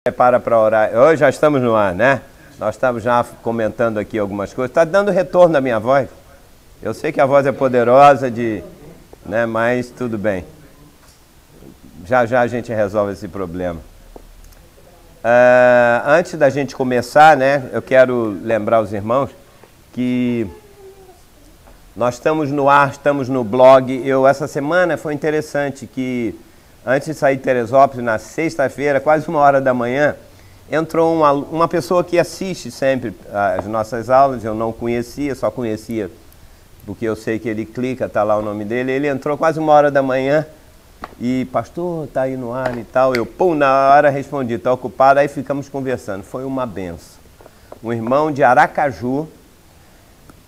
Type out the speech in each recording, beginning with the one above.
Prepara para orar. Hoje já estamos no ar, né? Nós estamos já comentando aqui algumas coisas. Está dando retorno à minha voz. Eu sei que a voz é poderosa, né? Mas tudo bem. Já já a gente resolve esse problema. Antes da gente começar, né? Eu quero lembrar os irmãos que nós estamos no ar, estamos no blog. Essa semana foi interessante que antes de sair de Teresópolis, na sexta-feira, quase 1h da manhã, entrou uma pessoa que assiste sempre as nossas aulas. Eu não conhecia, só conhecia porque eu sei que ele clica, está lá o nome dele. Ele entrou quase 1h da manhã e, pastor, está aí no ar e tal. Eu, na hora respondi, está ocupado. Aí ficamos conversando. Foi uma benção. Um irmão de Aracaju,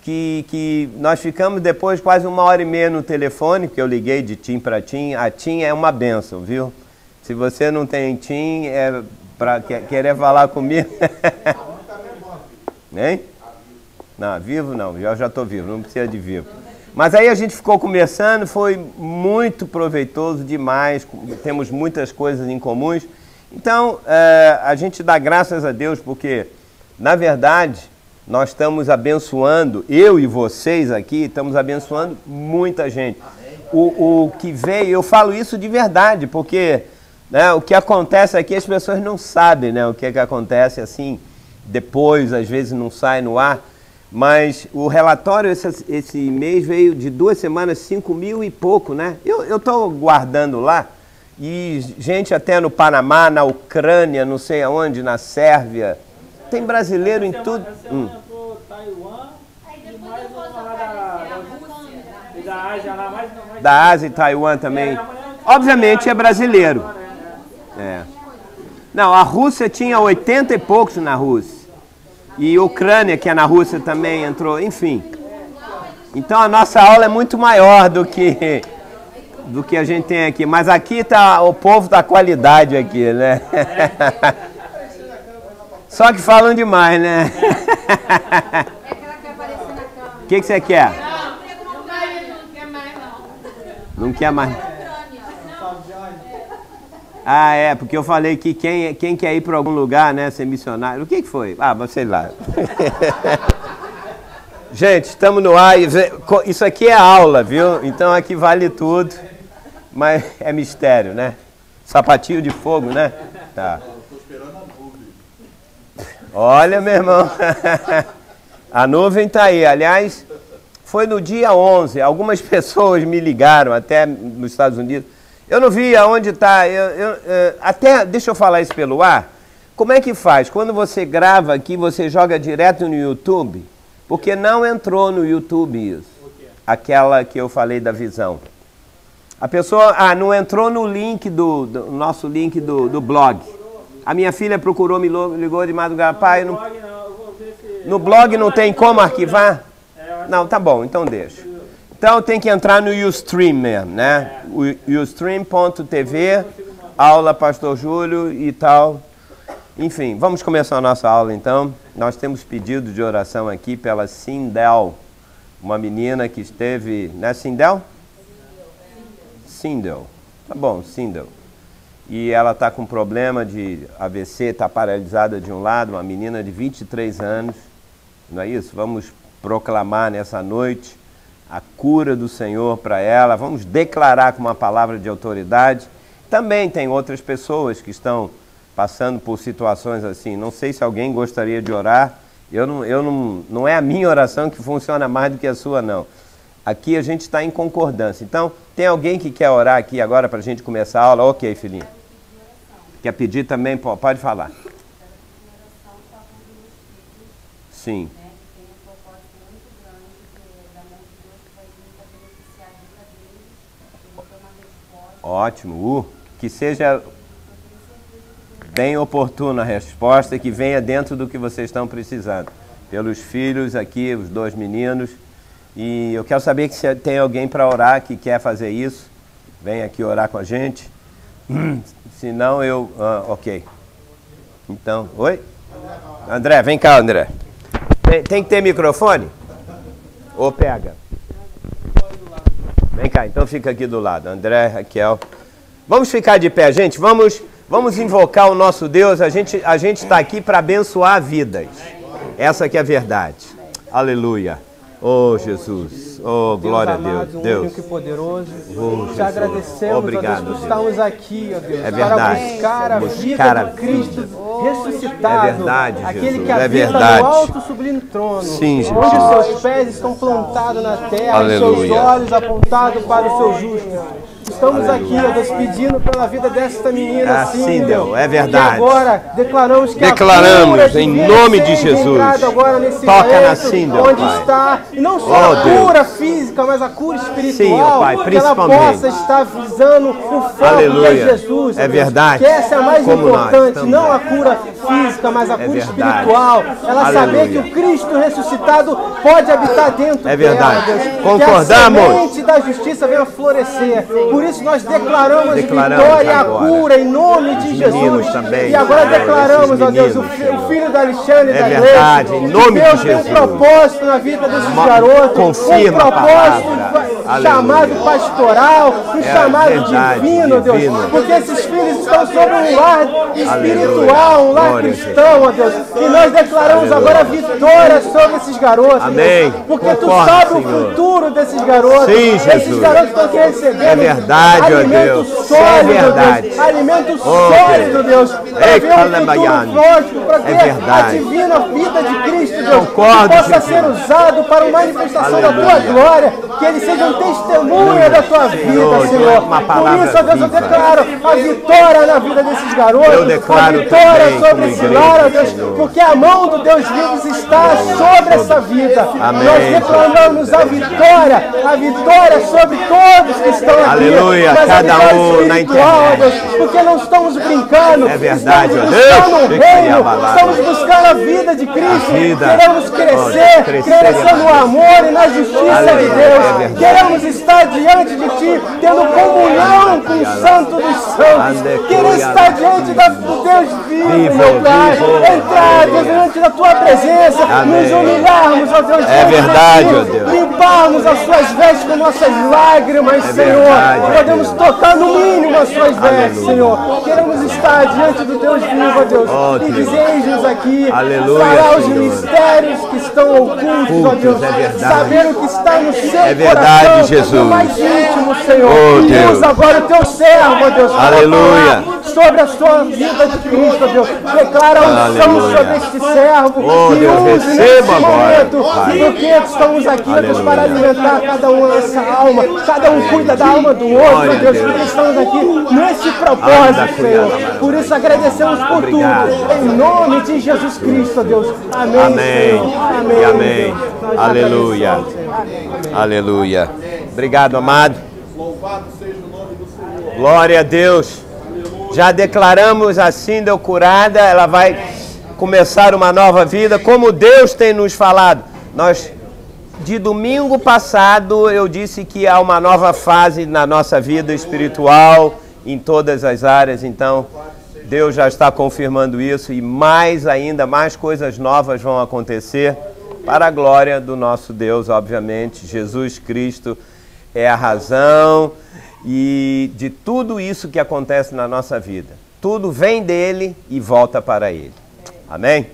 que nós ficamos depois quase 1h30 no telefone, que eu liguei de TIM para TIM. A TIM é uma benção, viu? Se você não tem TIM, é para querer falar comigo. Hein? Não, vivo não, eu já estou vivo, não precisa de vivo. Mas aí a gente ficou conversando, foi muito proveitoso demais, temos muitas coisas em comuns. Então, a gente dá graças a Deus porque, na verdade, nós estamos abençoando, eu e vocês aqui, estamos abençoando muita gente. O que veio, eu falo isso de verdade, porque né, o que acontece aqui as pessoas não sabem, né, o que acontece assim, depois, às vezes não sai no ar, mas o relatório esse mês veio de 2 semanas, 5.000 e pouco, né? Eu estou guardando lá, e gente até no Panamá, na Ucrânia, não sei aonde, na Sérvia. Tem brasileiro em tudo. Taiwan e mais uma lá da Ásia lá, mais da Ásia e Taiwan também. Obviamente é brasileiro. Não, a Rússia tinha 80 e poucos na Rússia. E a Ucrânia, que é na Rússia, também entrou, enfim. Então a nossa aula é muito maior do que a gente tem aqui. Mas aqui tá, o povo da qualidade aqui, né? Só que falam demais, né? O que você quer? Não quer mais. Ah, é, porque eu falei que quem quer ir para algum lugar, né, ser missionário. O que foi? Ah, sei lá. Gente, estamos no ar. Isso aqui é aula, viu? Então aqui vale tudo. Mas é mistério, né? Sapatinho de fogo, né? Tá. Olha, meu irmão, a nuvem está aí. Aliás, foi no dia 11, algumas pessoas me ligaram, até nos Estados Unidos. Eu não vi aonde está, até, deixa eu falar isso pelo ar. Como é que faz? Quando você grava aqui, você joga direto no YouTube? Porque não entrou no YouTube isso, aquela que eu falei da visão. A pessoa, não entrou no link nosso link do blog. A minha filha procurou, me ligou de madrugada, pai, no blog não tem como arquivar? Não, tá bom, então deixa. Então tem que entrar no Ustream mesmo, né? Ustream.tv, aula Pastor Júlio e tal. Enfim, vamos começar a nossa aula então. Nós temos pedido de oração aqui pela Sindel, uma menina que esteve, né, Sindel? Sindel, tá bom, Sindel. E ela está com problema de AVC, está paralisada de um lado, uma menina de 23 anos, não é isso? Vamos proclamar nessa noite a cura do Senhor para ela, vamos declarar com uma palavra de autoridade. Também tem outras pessoas que estão passando por situações assim, não sei se alguém gostaria de orar, não é a minha oração que funciona mais do que a sua, não. Aqui a gente está em concordância. Então, tem alguém que quer orar aqui agora para a gente começar a aula? Ok, filhinho. Quer pedir também? Pode falar. Sim. Ótimo. Que seja bem oportuna a resposta, que venha dentro do que vocês estão precisando. Pelos filhos aqui, os 2 meninos. E eu quero saber se tem alguém para orar que quer fazer isso. Vem aqui orar com a gente. Se não, ok. Então, oi? André, vem cá, André. Tem que ter microfone? Ou pega? Vem cá, então fica aqui do lado. André, Raquel. Vamos ficar de pé, gente. Vamos Vamos invocar o nosso Deus, a gente está aqui para abençoar vidas. Essa que é a verdade. Aleluia. Oh, Jesus. Oh, glória a Deus. Deus. Único e poderoso. Oh, te agradecemos, obrigado, ó Deus, por estarmos aqui, ó Deus, é para buscar a vida do Cristo ressuscitado. É verdade, aquele Jesus. que habita verdade. no alto sublime trono. Sim, Jesus. Onde os seus pés estão plantados na terra, e seus Aleluia. olhos apontados para o seu justo. Estamos aqui, ó Deus, pedindo pela vida desta menina, Assim, Deus. Deus, é verdade. E agora declaramos que Declaramos, a cura em devia nome ser de Jesus. engendrada agora nesse Toca na leito, Cindy, ó onde Pai. está, e não só Oh, a Deus. cura física, mas a cura espiritual, Sim, ó Pai, que ela principalmente. possa estar visando o foco Aleluia. que é Jesus. É Deus. verdade. Que essa é a mais Como nós importante, também. não a cura física, mas a cura verdade. espiritual. Ela saber Aleluia. que o Cristo ressuscitado pode habitar dentro É dela, verdade. Deus. Concordamos. Que a semente da justiça venha florescer. Por isso nós declaramos Declaramos vitória e a agora. cura em nome de meninos Jesus. também. E agora Senhor, declaramos, esses ó Deus, meninos, o Senhor. filho da Alexandre É da verdade, Gleice, em nome que de Deus tem um Jesus. propósito na vida desses garotos, confirma um a propósito palavra. chamado Aleluia. pastoral, um chamado verdade, divino, Deus, divino. porque esses filhos estão sobre um lar espiritual, um lar Glória a cristão, ó Deus, e nós declaramos agora vitória sobre esses garotos, Amém. Deus, porque tu Concordo, sabe o Senhor. futuro desses garotos. Sim, Esses Jesus. garotos estão aqui recebendo É verdade, ó alimento Deus. sólido, É verdade. Deus, alimento Oh, sólido, Deus, para Ei, ver um Calabaiano. futuro próspero, para ver a verdade. divina vida de Cristo, Deus, Concordo, que possa Jesus. ser usado para a manifestação da tua Aleluia. glória, que eles sejam testemunha da tua vida, Senhor, Senhor. uma Por palavra isso, ó Deus, eu viva. declaro a vitória na vida desses garotos, Eu declaro a vitória também sobre como esse igreja, lar, ó Deus, Senhor. porque a mão do Deus vivo está sobre essa vida. Amém, Nós declaramos a vitória sobre todos que estão aqui. Aleluia, Mas a cada vitória um na espiritual, ó Deus, internet. porque não estamos brincando. É verdade, ó estamos Deus. buscando o Fica aí reino, abalado. estamos buscando a vida de Cristo. A vida. Queremos crescer, Ó, crescer crescer e no amor e na justiça de Aleluia, Deus. é verdade. Queremos estar diante de Ti, tendo comunhão com o Santo dos Santos. Queremos estar diante do Deus vivo, meu Pai. Entrar, Deus, diante da Tua presença, Amém. nos humilharmos, ó Deus. É diante de verdade, Ti, ó Deus. limparmos as Suas vestes com nossas lágrimas, Senhor. verdade, ó Podemos Deus. tocar no mínimo as Suas vestes, Aleluia. Senhor. Queremos estar diante do Deus vivo, ó Deus. Ó E Deus. dizer-nos aqui, Aleluia, falar os Senhor. mistérios que estão ocultos, ó Deus. é verdade. Saber o que está no seu É verdade, coração, Jesus. no mais íntimo, Senhor. Oh, E Deus. usa agora o teu servo, ó Deus, para Aleluia. falar sobre a sua vida de Cristo, ó Deus. Declara a unção Aleluia. sobre este servo. Oh, e Deus, use nesse receba agora, momento, Pai. porque estamos aqui, ó Deus, para Aleluia. alimentar cada um essa alma. Cada um cuida da alma do outro, ó Glória a Deus. Deus. Porque estamos aqui nesse Anda, propósito, Senhor. cuidado. Por isso agradecemos por Obrigado. tudo. Em nome de Jesus Cristo, ó Deus. Amém, Amém. Senhor. E amém. Deus. Nós Aleluia. agradecemos, Senhor. Aleluia. Obrigado, amado. Louvado seja o nome do Senhor. Glória a Deus. Já declaramos a Cindy curada, ela vai começar uma nova vida, como Deus tem nos falado. De domingo passado, eu disse que há uma nova fase na nossa vida espiritual, em todas as áreas, então Deus já está confirmando isso e mais ainda, mais coisas novas vão acontecer para a glória do nosso Deus, obviamente. Jesus Cristo é a razão e de tudo isso que acontece na nossa vida. Tudo vem dele e volta para ele. Amém?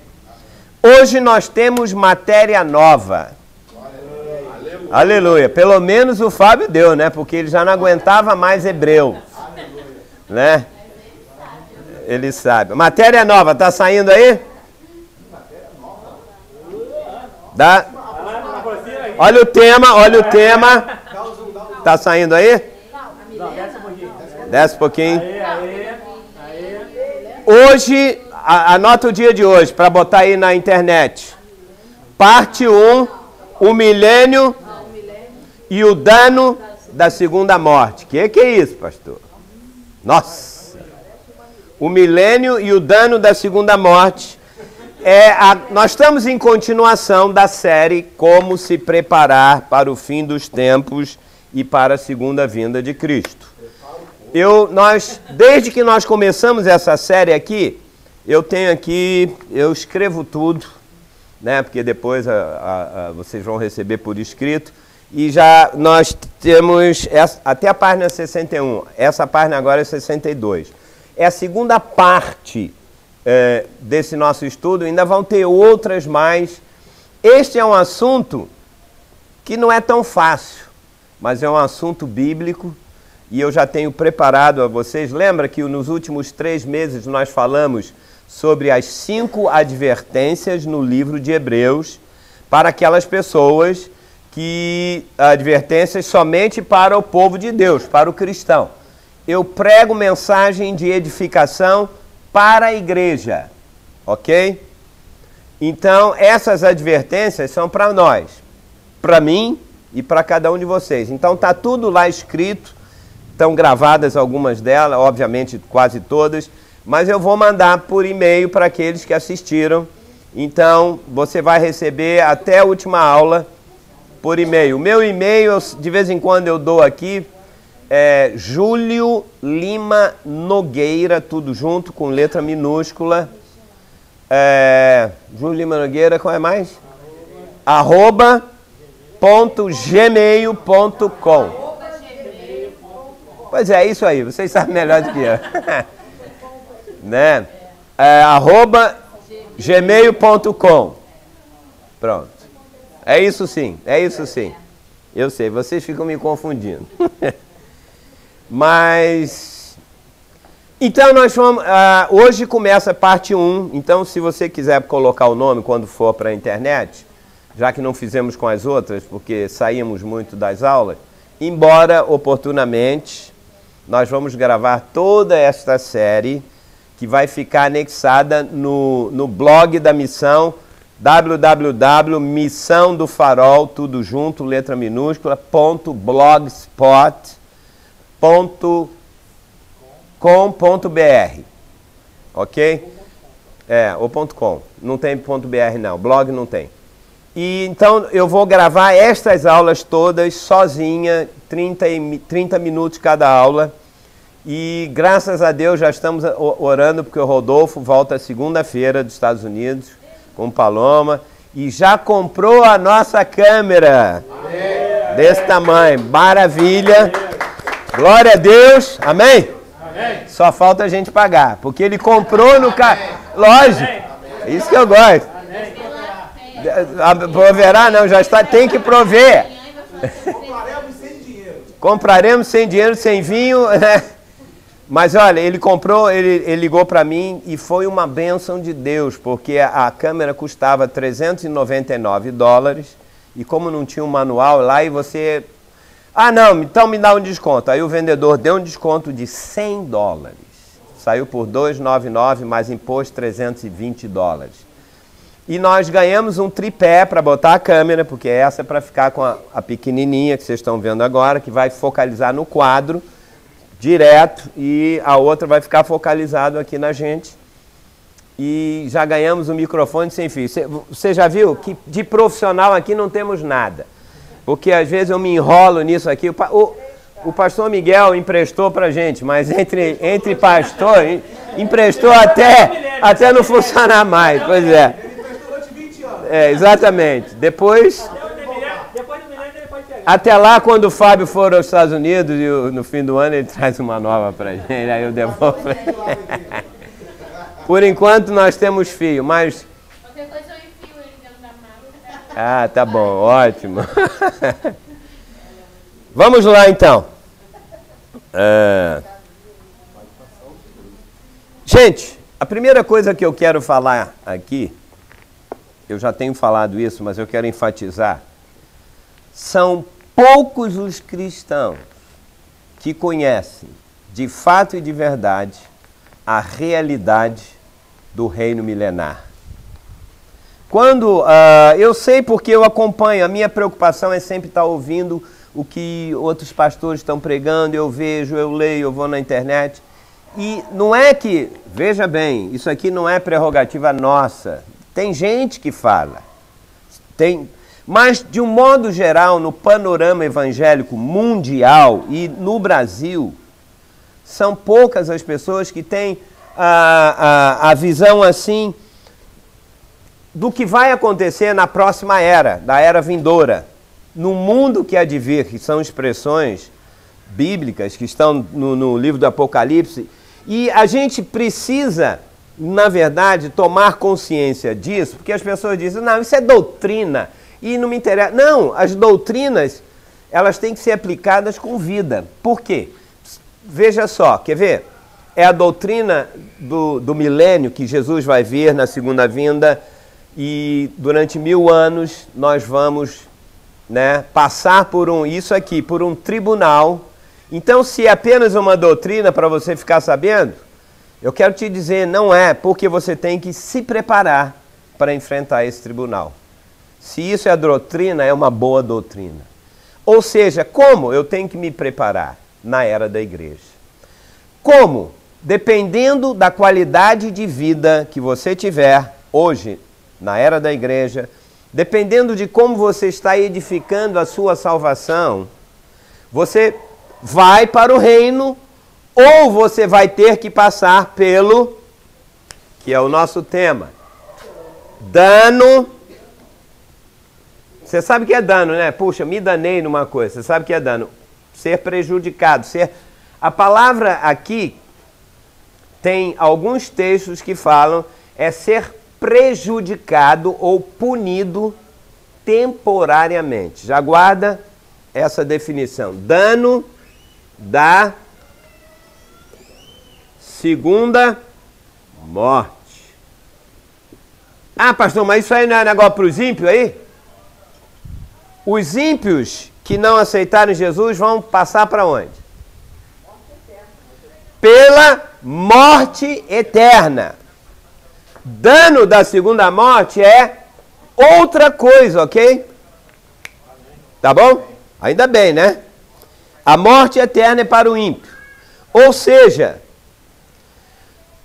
Hoje nós temos matéria nova. Aleluia. Pelo menos o Fábio deu, né? Porque ele já não aguentava mais hebreu. Né? Ele sabe. Matéria nova, tá saindo aí? Dá. Olha o tema, olha o tema. Tá saindo aí? Desce um pouquinho. Hoje, anota o dia de hoje, para botar aí na internet. Parte 1, o milênio e o dano da segunda morte. Que é isso, pastor? Nossa! O milênio e o dano da segunda morte. Nós estamos em continuação da série Como se preparar para o fim dos tempos e para a segunda vinda de Cristo. Desde que nós começamos essa série aqui, eu escrevo tudo, né? Porque depois vocês vão receber por escrito. E nós temos até a página 61. Essa página agora é 62. é a segunda parte desse nosso estudo, ainda vão ter outras mais. Este é um assunto que não é tão fácil, mas é um assunto bíblico e eu já tenho preparado a vocês. Lembra que nos últimos 3 meses nós falamos sobre as 5 advertências no livro de Hebreus para aquelas pessoas que advertências somente para o povo de Deus, para o cristão. Eu prego mensagem de edificação para a igreja, ok? Então, essas advertências são para nós, para mim e para cada um de vocês. Então, está tudo lá escrito, estão gravadas algumas delas, obviamente quase todas, mas eu vou mandar por e-mail para aqueles que assistiram. Então, você vai receber até a última aula por e-mail. O meu e-mail, de vez em quando eu dou aqui, é Júlio Lima Nogueira, tudo junto, com letra minúscula. Júlio Lima Nogueira, qual é mais? @gmail.com. Pois é, isso aí, vocês sabem melhor do que eu. Né? @gmail.com. Pronto. É isso sim, é isso sim. Eu sei, vocês ficam me confundindo. Mas... Então nós vamos... hoje começa a parte 1. Então se você quiser colocar o nome quando for para a internet, já que não fizemos com as outras, porque saímos muito das aulas, embora oportunamente, nós vamos gravar toda esta série que vai ficar anexada no blog da missão, www.missãodofarol, tudo junto, letra minúscula, .blogspot.com.br, ok? Ou .com, não tem .br não, blog não tem. E então eu vou gravar estas aulas todas sozinha, 30 minutos cada aula. E graças a Deus já estamos orando porque o Rodolfo volta segunda-feira dos Estados Unidos com Paloma e já comprou a nossa câmera. Amém. Desse tamanho, maravilha. Glória a Deus, amém? Amém. Só falta a gente pagar, porque ele comprou no carro. Lógico, é isso que eu gosto. Proverá não, já está, tem que prover. Compraremos sem dinheiro. Compraremos sem dinheiro, sem vinho, né? Mas olha, ele comprou, ele ligou para mim e foi uma bênção de Deus, porque a câmera custava $399 e como não tinha um manual lá e você... não, então me dá um desconto. Aí o vendedor deu um desconto de $100. Saiu por $299 mais imposto $320. E nós ganhamos um tripé para botar a câmera, porque essa é para ficar com a pequenininha que vocês estão vendo agora, que vai focalizar no quadro direto e a outra vai ficar focalizado aqui na gente. E já ganhamos um microfone sem fio. Você já viu que de profissional aqui não temos nada? Porque às vezes eu me enrolo nisso aqui. O pastor Miguel emprestou pra gente, mas entre pastor, emprestou até não funcionar mais. Pois é. Exatamente. Depois... Até lá, quando o Fábio for aos Estados Unidos, e no fim do ano ele traz uma nova pra gente, aí eu devolvo. Por enquanto nós temos fio, mas... Qualquer coisa eu enfio ele dentro da mala. Tá bom, ótimo. Vamos lá então. Gente, a primeira coisa que eu quero falar aqui, eu já tenho falado isso, mas eu quero enfatizar, são poucos os cristãos que conhecem, de fato e de verdade, a realidade do reino milenar. Quando eu sei porque eu acompanho, a minha preocupação é sempre estar ouvindo o que outros pastores estão pregando, eu vejo, eu leio, eu vou na internet. E não é que, veja bem, isso aqui não é prerrogativa nossa. Tem gente que fala, mas de um modo geral, no panorama evangélico mundial e no Brasil, são poucas as pessoas que têm a visão assim do que vai acontecer na próxima era, da era vindoura. No mundo que há de vir, que são expressões bíblicas que estão no livro do Apocalipse, E a gente precisa, na verdade, tomar consciência disso, porque as pessoas dizem, não, isso é doutrina, e não me interessa. Não, as doutrinas, elas têm que ser aplicadas com vida. Por quê? Veja só, quer ver? É a doutrina do milênio que Jesus vai vir na segunda vinda, e durante 1000 anos nós vamos, né, passar por por um tribunal. Então, se é apenas uma doutrina para você ficar sabendo, eu quero te dizer, não é, porque você tem que se preparar para enfrentar esse tribunal. Se isso é a doutrina, é uma boa doutrina. Ou seja, como eu tenho que me preparar na era da igreja? Como? Dependendo da qualidade de vida que você tiver hoje, na era da igreja, dependendo de como você está edificando a sua salvação, você vai para o reino, ou você vai ter que passar pelo, que é o nosso tema, dano. Você sabe o que é dano, né? Puxa, me danei numa coisa. Você sabe o que é dano? Ser prejudicado. A palavra aqui tem alguns textos que falam ser prejudicado ou punido temporariamente. Já guarda essa definição. Dano da segunda morte. Ah, pastor, mas isso aí não é negócio para os ímpios aí? Os ímpios que não aceitaram Jesus vão passar para onde? Pela morte eterna. Dano da segunda morte é outra coisa, ok? Tá bom? Ainda bem, né? A morte eterna é para o ímpio. Ou seja,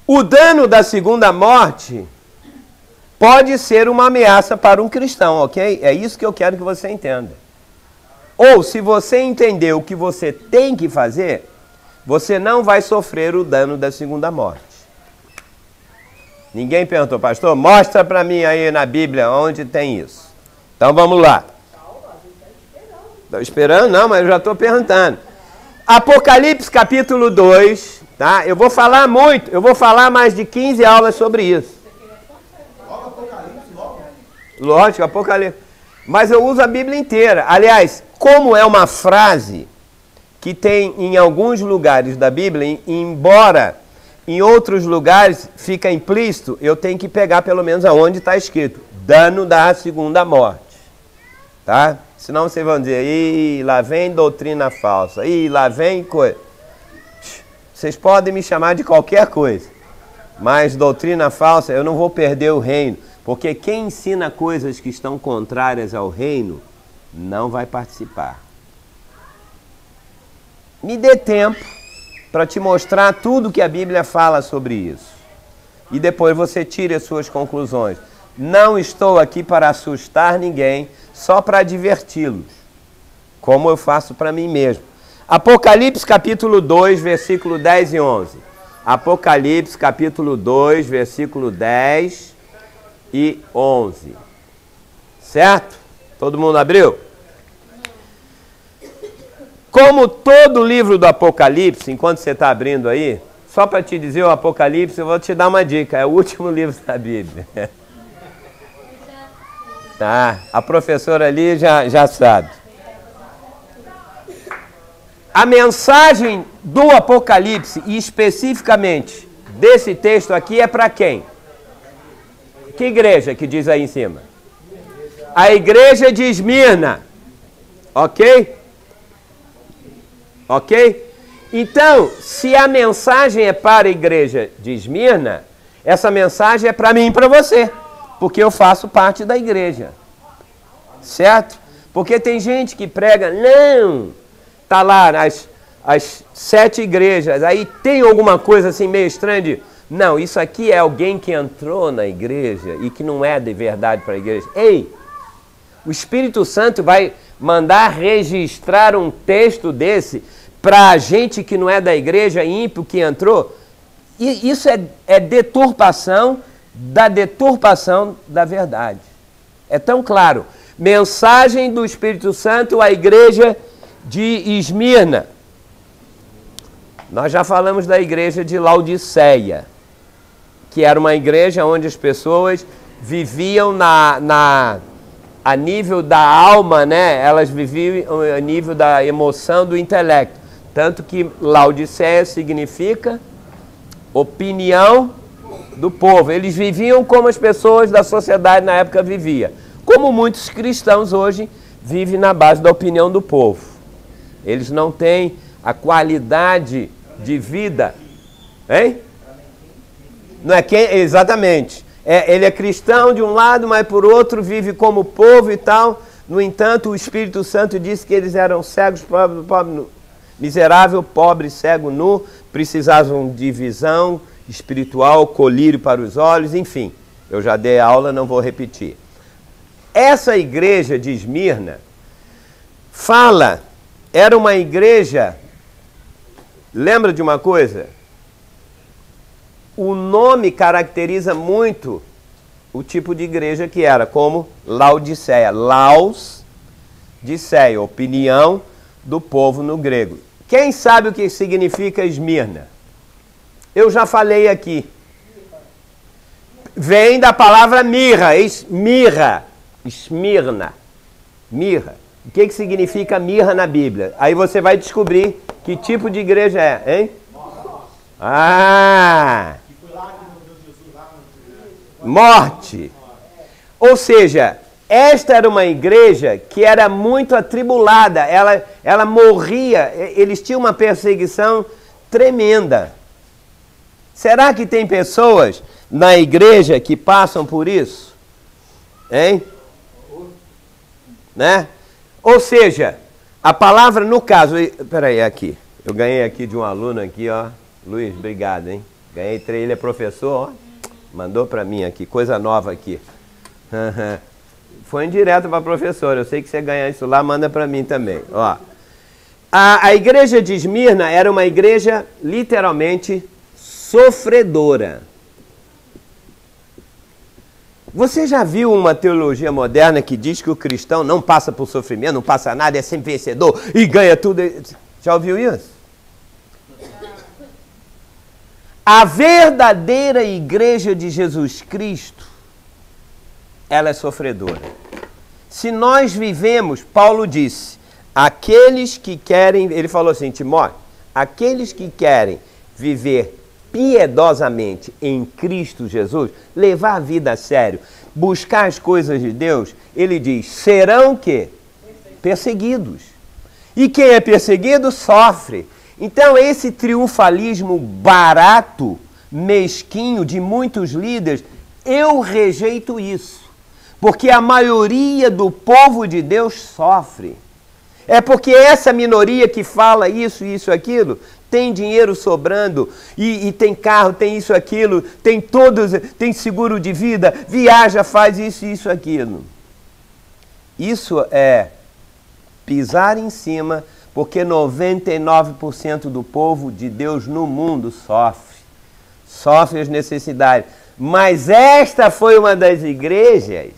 o dano da segunda morte pode ser uma ameaça para um cristão, ok? É isso que eu quero que você entenda. Ou, se você entender o que você tem que fazer, você não vai sofrer o dano da segunda morte. Ninguém perguntou, pastor, mostra para mim aí na Bíblia onde tem isso. Então vamos lá. Estou esperando? Não, mas eu já estou perguntando. Apocalipse capítulo 2, tá? Eu vou falar muito, eu vou falar mais de 15 aulas sobre isso. Lógico, Apocalipse. Mas eu uso a Bíblia inteira. Aliás, como é uma frase que tem em alguns lugares da Bíblia, embora em outros lugares fica implícito, eu tenho que pegar pelo menos aonde está escrito. Dano da segunda morte. Tá? Senão vocês vão dizer, ih, lá vem doutrina falsa, ih, lá vem coisa. Vocês podem me chamar de qualquer coisa, mas doutrina falsa, eu não vou perder o reino, porque quem ensina coisas que estão contrárias ao reino, não vai participar. Me dê tempo para te mostrar tudo que a Bíblia fala sobre isso. E depois você tire as suas conclusões. Não estou aqui para assustar ninguém, só para diverti-los, como eu faço para mim mesmo. Apocalipse capítulo 2, versículo 10 e 11. Apocalipse capítulo 2, versículo 10 e 11. Certo? Todo mundo abriu? Como todo livro do Apocalipse, enquanto você está abrindo aí, só para te dizer o Apocalipse, eu vou te dar uma dica, é o último livro da Bíblia. Tá, a professora ali já sabe. A mensagem do Apocalipse, e especificamente desse texto aqui, é para quem? Que igreja que diz aí em cima? A igreja de Esmirna. Ok? Ok? Então, se a mensagem é para a igreja de Esmirna, essa mensagem é para mim e para você, porque eu faço parte da igreja. Certo? Porque tem gente que prega, não, tá lá as 7 igrejas, aí tem alguma coisa assim meio estranha de, não, isso aqui é alguém que entrou na igreja e que não é de verdade para a igreja. Ei, o Espírito Santo vai mandar registrar um texto desse para a gente que não é da igreja, ímpio que entrou? E isso é deturpação da verdade. É tão claro. Mensagem do Espírito Santo à igreja de Esmirna. Nós já falamos da igreja de Laodiceia, que era uma igreja onde as pessoas viviam a nível da alma, né? Elas viviam a nível da emoção, do intelecto. Tanto que Laodiceia significa opinião do povo. Eles viviam como as pessoas da sociedade na época viviam. Como muitos cristãos hoje vivem na base da opinião do povo. Eles não têm a qualidade de vida. Hein? Não é quem? Exatamente. Ele é cristão de um lado, mas por outro vive como povo e tal. No entanto, o Espírito Santo disse que eles eram cegos, miserável, pobre, cego, nu, precisavam de visão espiritual, colírio para os olhos, enfim. Eu já dei aula, não vou repetir. Essa igreja de Esmirna era uma igreja, lembra de uma coisa? O nome caracteriza muito o tipo de igreja que era, como Laodiceia. Laos, Diceia, opinião do povo no grego. Quem sabe o que significa Esmirna? Eu já falei aqui. Vem da palavra mirra, Esmirna. Mirra. O que significa mirra na Bíblia? Aí você vai descobrir que tipo de igreja é, hein? Morte. Ou seja, esta era uma igreja que era muito atribulada, ela morria, eles tinham uma perseguição tremenda. Será que tem pessoas na igreja que passam por isso? Hein? Né? Ou seja, a palavra no caso... Peraí, aqui. Eu ganhei aqui de um aluno aqui, ó. Luiz, obrigado, hein? Ganhei 3, ele é professor, ó. Mandou para mim aqui, coisa nova aqui. Foi indireto para a professora. Eu sei que você ganha isso lá, manda para mim também. Ó. A igreja de Esmirna era uma igreja literalmente sofredora. Você já viu uma teologia moderna que diz que o cristão não passa por sofrimento, não passa nada, é sempre vencedor e ganha tudo? Já ouviu isso? A verdadeira igreja de Jesus Cristo, ela é sofredora. Se nós vivemos, Paulo disse, aqueles que querem, ele falou assim, Timóteo, aqueles que querem viver piedosamente em Cristo Jesus, levar a vida a sério, buscar as coisas de Deus, ele diz, serão que? Perseguidos. E quem é perseguido sofre. Então esse triunfalismo barato, mesquinho de muitos líderes, eu rejeito isso. Porque a maioria do povo de Deus sofre. É porque essa minoria que fala isso, isso, aquilo, tem dinheiro sobrando, e tem carro, tem isso, aquilo, tem seguro de vida, viaja, faz isso, isso, aquilo. Isso é pisar em cima, porque 99% do povo de Deus no mundo sofre as necessidades. Mas esta foi uma das igrejas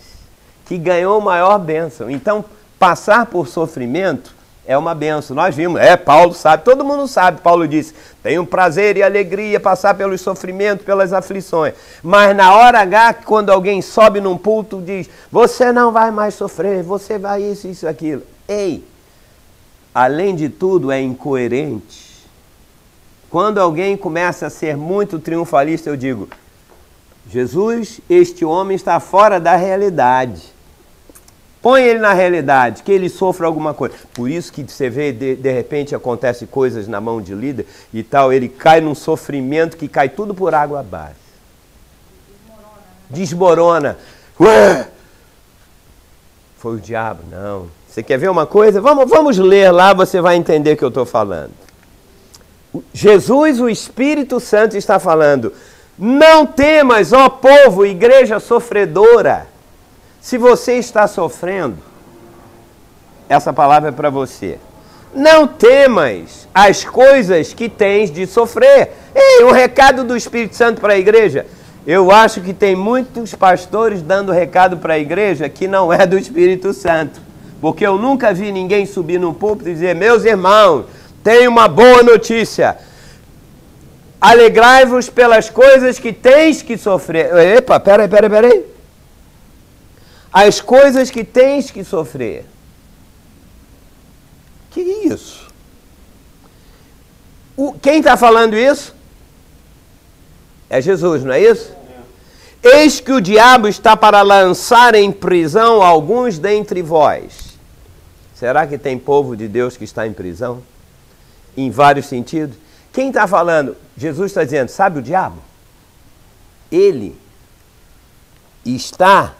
que ganhou maior bênção. Então, passar por sofrimento é uma bênção. Nós vimos, Paulo sabe, todo mundo sabe, Paulo disse, tenho prazer e alegria passar pelos sofrimentos, pelas aflições. Mas na hora H, quando alguém sobe num púlpito, diz, você não vai mais sofrer, você vai isso, isso, aquilo. Ei, além de tudo, é incoerente. Quando alguém começa a ser muito triunfalista, eu digo, Jesus, este homem está fora da realidade. Põe ele na realidade, que ele sofra alguma coisa. Por isso que você vê, de repente, acontece coisas na mão de líder e tal, ele cai num sofrimento que cai tudo por água abaixo. Desmorona. Ué! Foi o diabo, não. Você quer ver uma coisa? Vamos ler lá, você vai entender o que eu estou falando. Jesus, o Espírito Santo, está falando, não temas, ó povo, igreja sofredora. Se você está sofrendo, essa palavra é para você. Não temas as coisas que tens de sofrer. Ei, o recado do Espírito Santo para a igreja. Eu acho que tem muitos pastores dando recado para a igreja que não é do Espírito Santo. Porque eu nunca vi ninguém subir num púlpito e dizer, meus irmãos, tem uma boa notícia. Alegrai-vos pelas coisas que tens que sofrer. Epa, peraí. As coisas que tens que sofrer. Que isso? Quem está falando isso? É Jesus, não é isso? Eis que o diabo está para lançar em prisão alguns dentre vós. Será que tem povo de Deus que está em prisão? Em vários sentidos. Quem está falando? Jesus está dizendo, sabe o diabo? Ele está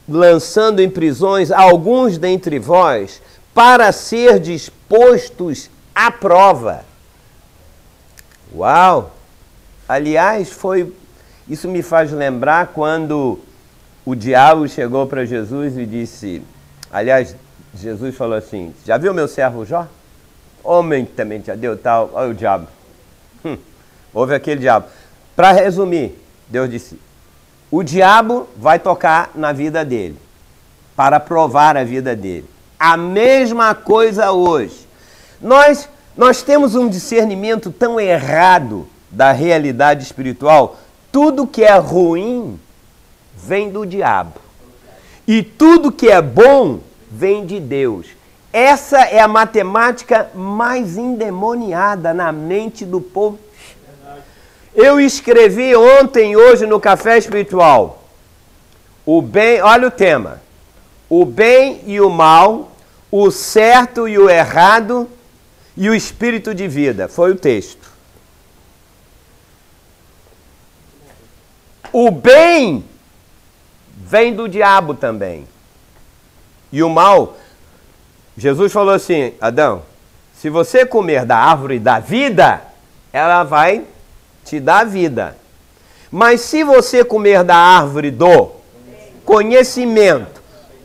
lançando em prisões alguns dentre vós para ser dispostos à prova. Uau! Aliás, isso me faz lembrar quando o diabo chegou para Jesus e disse, aliás, Jesus falou assim, já viu meu servo Jó? Homem também já deu tal, olha o diabo. Houve aquele diabo. Para resumir, Deus disse, o diabo vai tocar na vida dele, para provar a vida dele. A mesma coisa hoje. Nós temos um discernimento tão errado da realidade espiritual. Tudo que é ruim vem do diabo. E tudo que é bom vem de Deus. Essa é a matemática mais endemoniada na mente do povo. Eu escrevi ontem e hoje no Café Espiritual. O bem, olha o tema. O bem e o mal, o certo e o errado e o espírito de vida. Foi o texto. O bem vem do diabo também. E o mal, Jesus falou assim, Adão, se você comer da árvore da vida, ela vai te dar vida. Mas se você comer da árvore do conhecimento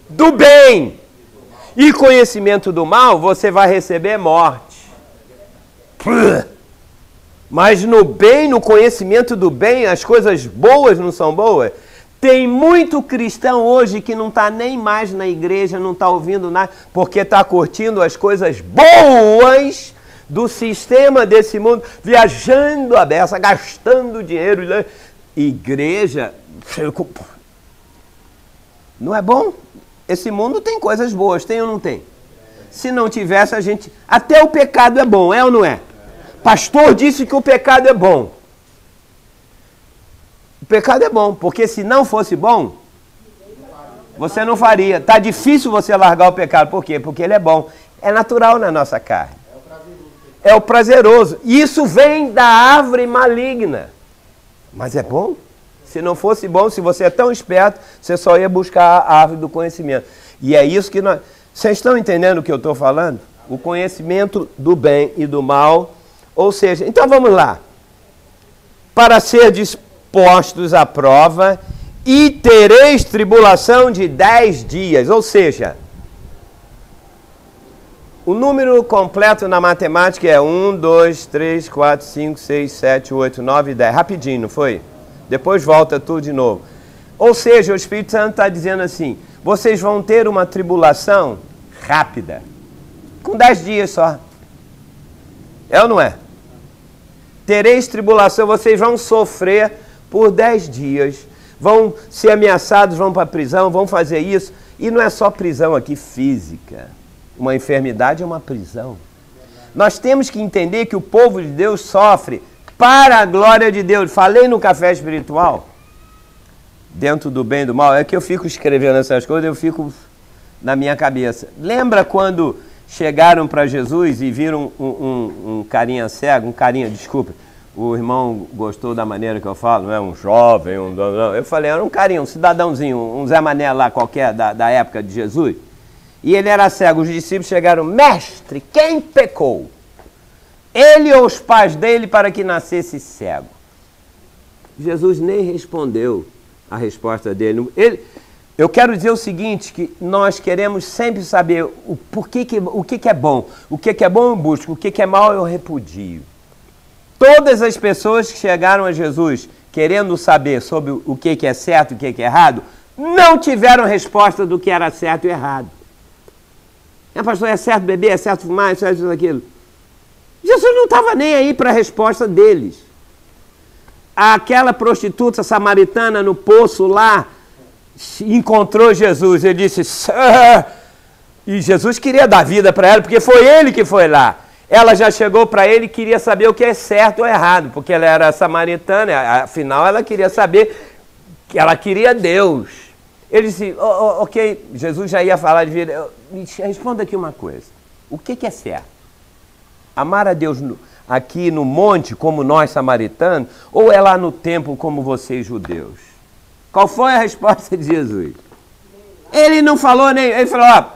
do bem e conhecimento do mal, você vai receber morte. Mas no bem, no conhecimento do bem, as coisas boas não são boas? Tem muito cristão hoje que não está nem mais na igreja, não está ouvindo nada, porque está curtindo as coisas boas do sistema desse mundo, viajando a beça, gastando dinheiro. Igreja, não é bom? Esse mundo tem coisas boas, tem ou não tem? Se não tivesse, a gente... Até o pecado é bom, é ou não é? Pastor disse que o pecado é bom. O pecado é bom, porque se não fosse bom, você não faria. Está difícil você largar o pecado. Por quê? Porque ele é bom. É natural na nossa carne. É o prazeroso. Isso vem da árvore maligna. Mas é bom. Se não fosse bom, se você é tão esperto, você só ia buscar a árvore do conhecimento. E é isso que nós... Vocês estão entendendo o que eu estou falando? O conhecimento do bem e do mal. Ou seja, então vamos lá. Para ser dispostos à prova, e tereis tribulação de 10 dias. Ou seja, o número completo na matemática é 1, 2, 3, 4, 5, 6, 7, 8, 9, 10. Rapidinho, não foi? Depois volta tudo de novo. Ou seja, o Espírito Santo está dizendo assim, vocês vão ter uma tribulação rápida. Com 10 dias só. É ou não é? Tereis tribulação, vocês vão sofrer por 10 dias. Vão ser ameaçados, vão para a prisão, vão fazer isso. E não é só prisão aqui física. Uma enfermidade é uma prisão. Nós temos que entender que o povo de Deus sofre para a glória de Deus. Falei no Café Espiritual, dentro do bem e do mal, é que eu fico escrevendo essas coisas, eu fico na minha cabeça. Lembra quando chegaram para Jesus e viram um carinha cego, desculpa, o irmão gostou da maneira que eu falo, não é um jovem, eu falei, era um carinha, um cidadãozinho, um Zé Mané lá qualquer da época de Jesus, e ele era cego. Os discípulos chegaram, mestre, quem pecou? Ele ou os pais dele para que nascesse cego? Jesus nem respondeu a resposta dele. Eu quero dizer o seguinte, que nós queremos sempre saber o que é bom. O que é bom eu busco, o que é mal eu repudio. Todas as pessoas que chegaram a Jesus querendo saber sobre o que é certo e o que é errado, não tiveram resposta do que era certo e errado. Pastor, é certo beber, é certo fumar, é certo aquilo. Jesus não estava nem aí para a resposta deles. Aquela prostituta samaritana no poço lá encontrou Jesus. Ele disse, Sir! E Jesus queria dar vida para ela, porque foi ele que foi lá. Ela já chegou para ele e queria saber o que é certo ou errado, porque ela era samaritana, afinal ela queria saber, que ela queria Deus. Ele disse, ok, Jesus já ia falar de vida. Me responda aqui uma coisa, o que é certo? Amar a Deus aqui no monte, como nós samaritanos, ou é lá no templo, como vocês judeus? Qual foi a resposta de Jesus? Ele não falou nem, ele falou,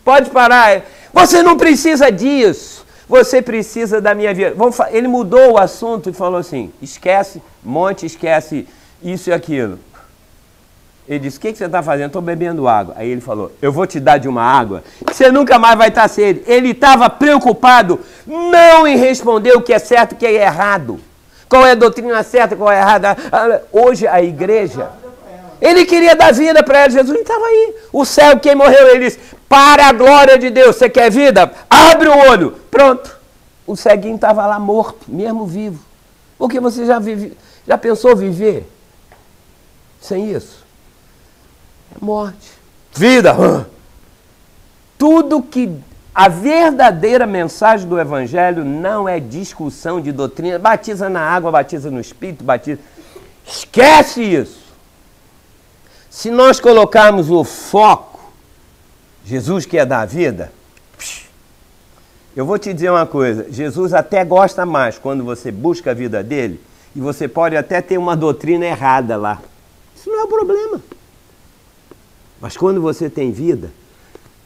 pode parar, você não precisa disso. Você precisa da minha vida. Ele mudou o assunto e falou assim, esquece monte, esquece isso e aquilo. Ele disse, o que você está fazendo? Estou bebendo água. Aí ele falou, eu vou te dar de uma água que você nunca mais vai estar sede. Ele estava preocupado não em responder o que é certo e o que é errado. Qual é a doutrina certa, qual é a errada. Hoje a igreja, ele queria dar vida para ela. Jesus estava aí. O céu, quem morreu, ele disse, para a glória de Deus, você quer vida? Abre o olho. Pronto. O ceguinho estava lá morto, mesmo vivo. Porque você já pensou viver sem isso? É morte. Vida. Tudo que... A verdadeira mensagem do Evangelho não é discussão de doutrina. Batiza na água, batiza no Espírito, batiza... Esquece isso. Se nós colocarmos o foco, Jesus quer dar a vida, eu vou te dizer uma coisa, Jesus até gosta mais quando você busca a vida dele, e você pode até ter uma doutrina errada lá. Isso não é um problema. Mas quando você tem vida,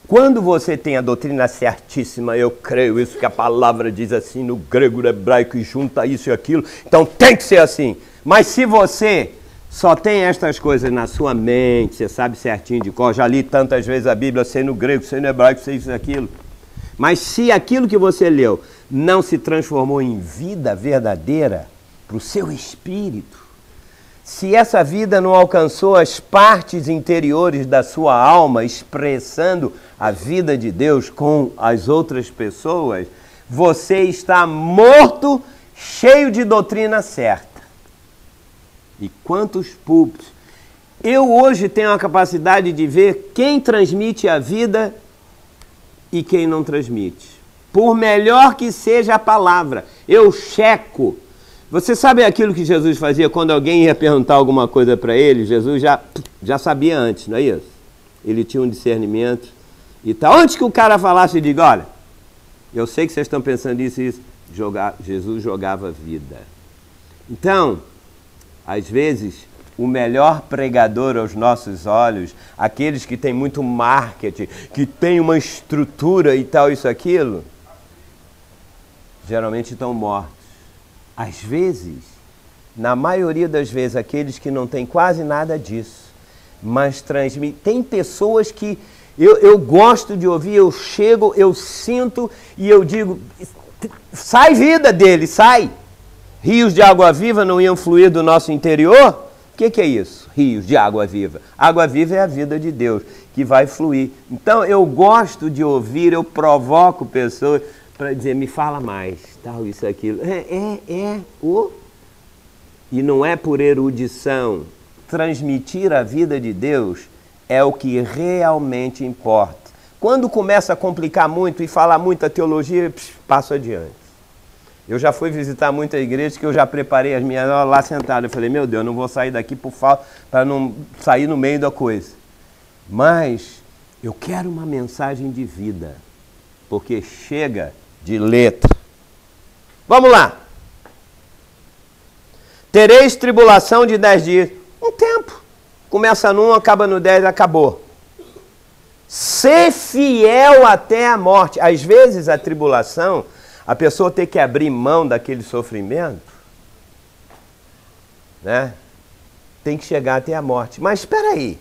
quando você tem a doutrina certíssima, eu creio isso que a palavra diz assim, no grego, no hebraico, e junta isso e aquilo, então tem que ser assim. Mas se você só tem estas coisas na sua mente, você sabe certinho de cor, já li tantas vezes a Bíblia, sei no grego, sei no hebraico, sei isso e aquilo. Mas se aquilo que você leu não se transformou em vida verdadeira para o seu espírito, se essa vida não alcançou as partes interiores da sua alma, expressando a vida de Deus com as outras pessoas, você está morto, cheio de doutrina certa. E quantos púlpitos. Eu hoje tenho a capacidade de ver quem transmite a vida e quem não transmite. Por melhor que seja a palavra, eu checo. Você sabe aquilo que Jesus fazia quando alguém ia perguntar alguma coisa para ele? Jesus já sabia antes, não é isso? Ele tinha um discernimento e tal. Antes que o cara falasse, diga, olha, eu sei que vocês estão pensando isso e isso. Jesus jogava vida. Então, às vezes, o melhor pregador aos nossos olhos, aqueles que têm muito marketing, que têm uma estrutura e tal, isso, aquilo, geralmente estão mortos. Às vezes, na maioria das vezes, aqueles que não têm quase nada disso, mas transmitem. Tem pessoas que eu gosto de ouvir, eu chego, eu sinto e eu digo, sai vida dele, sai. Rios de água viva não iam fluir do nosso interior? O que é isso? Rios de água viva. Água viva é a vida de Deus, que vai fluir. Então, eu gosto de ouvir, eu provoco pessoas para dizer, me fala mais, tal, isso, aquilo. E não é por erudição. Transmitir a vida de Deus é o que realmente importa. Quando começa a complicar muito e falar muita teologia, passo adiante. Eu já fui visitar muitas igrejas que eu já preparei as minhas lá sentado. Eu falei, meu Deus, eu não vou sair daqui para não sair no meio da coisa. Mas eu quero uma mensagem de vida, porque chega de letra. Vamos lá. Tereis tribulação de 10 dias. Um tempo. Começa no 1, acaba no 10, acabou. Ser fiel até a morte. Às vezes a tribulação... A pessoa tem que abrir mão daquele sofrimento, né? Tem que chegar até a morte. Mas espera aí,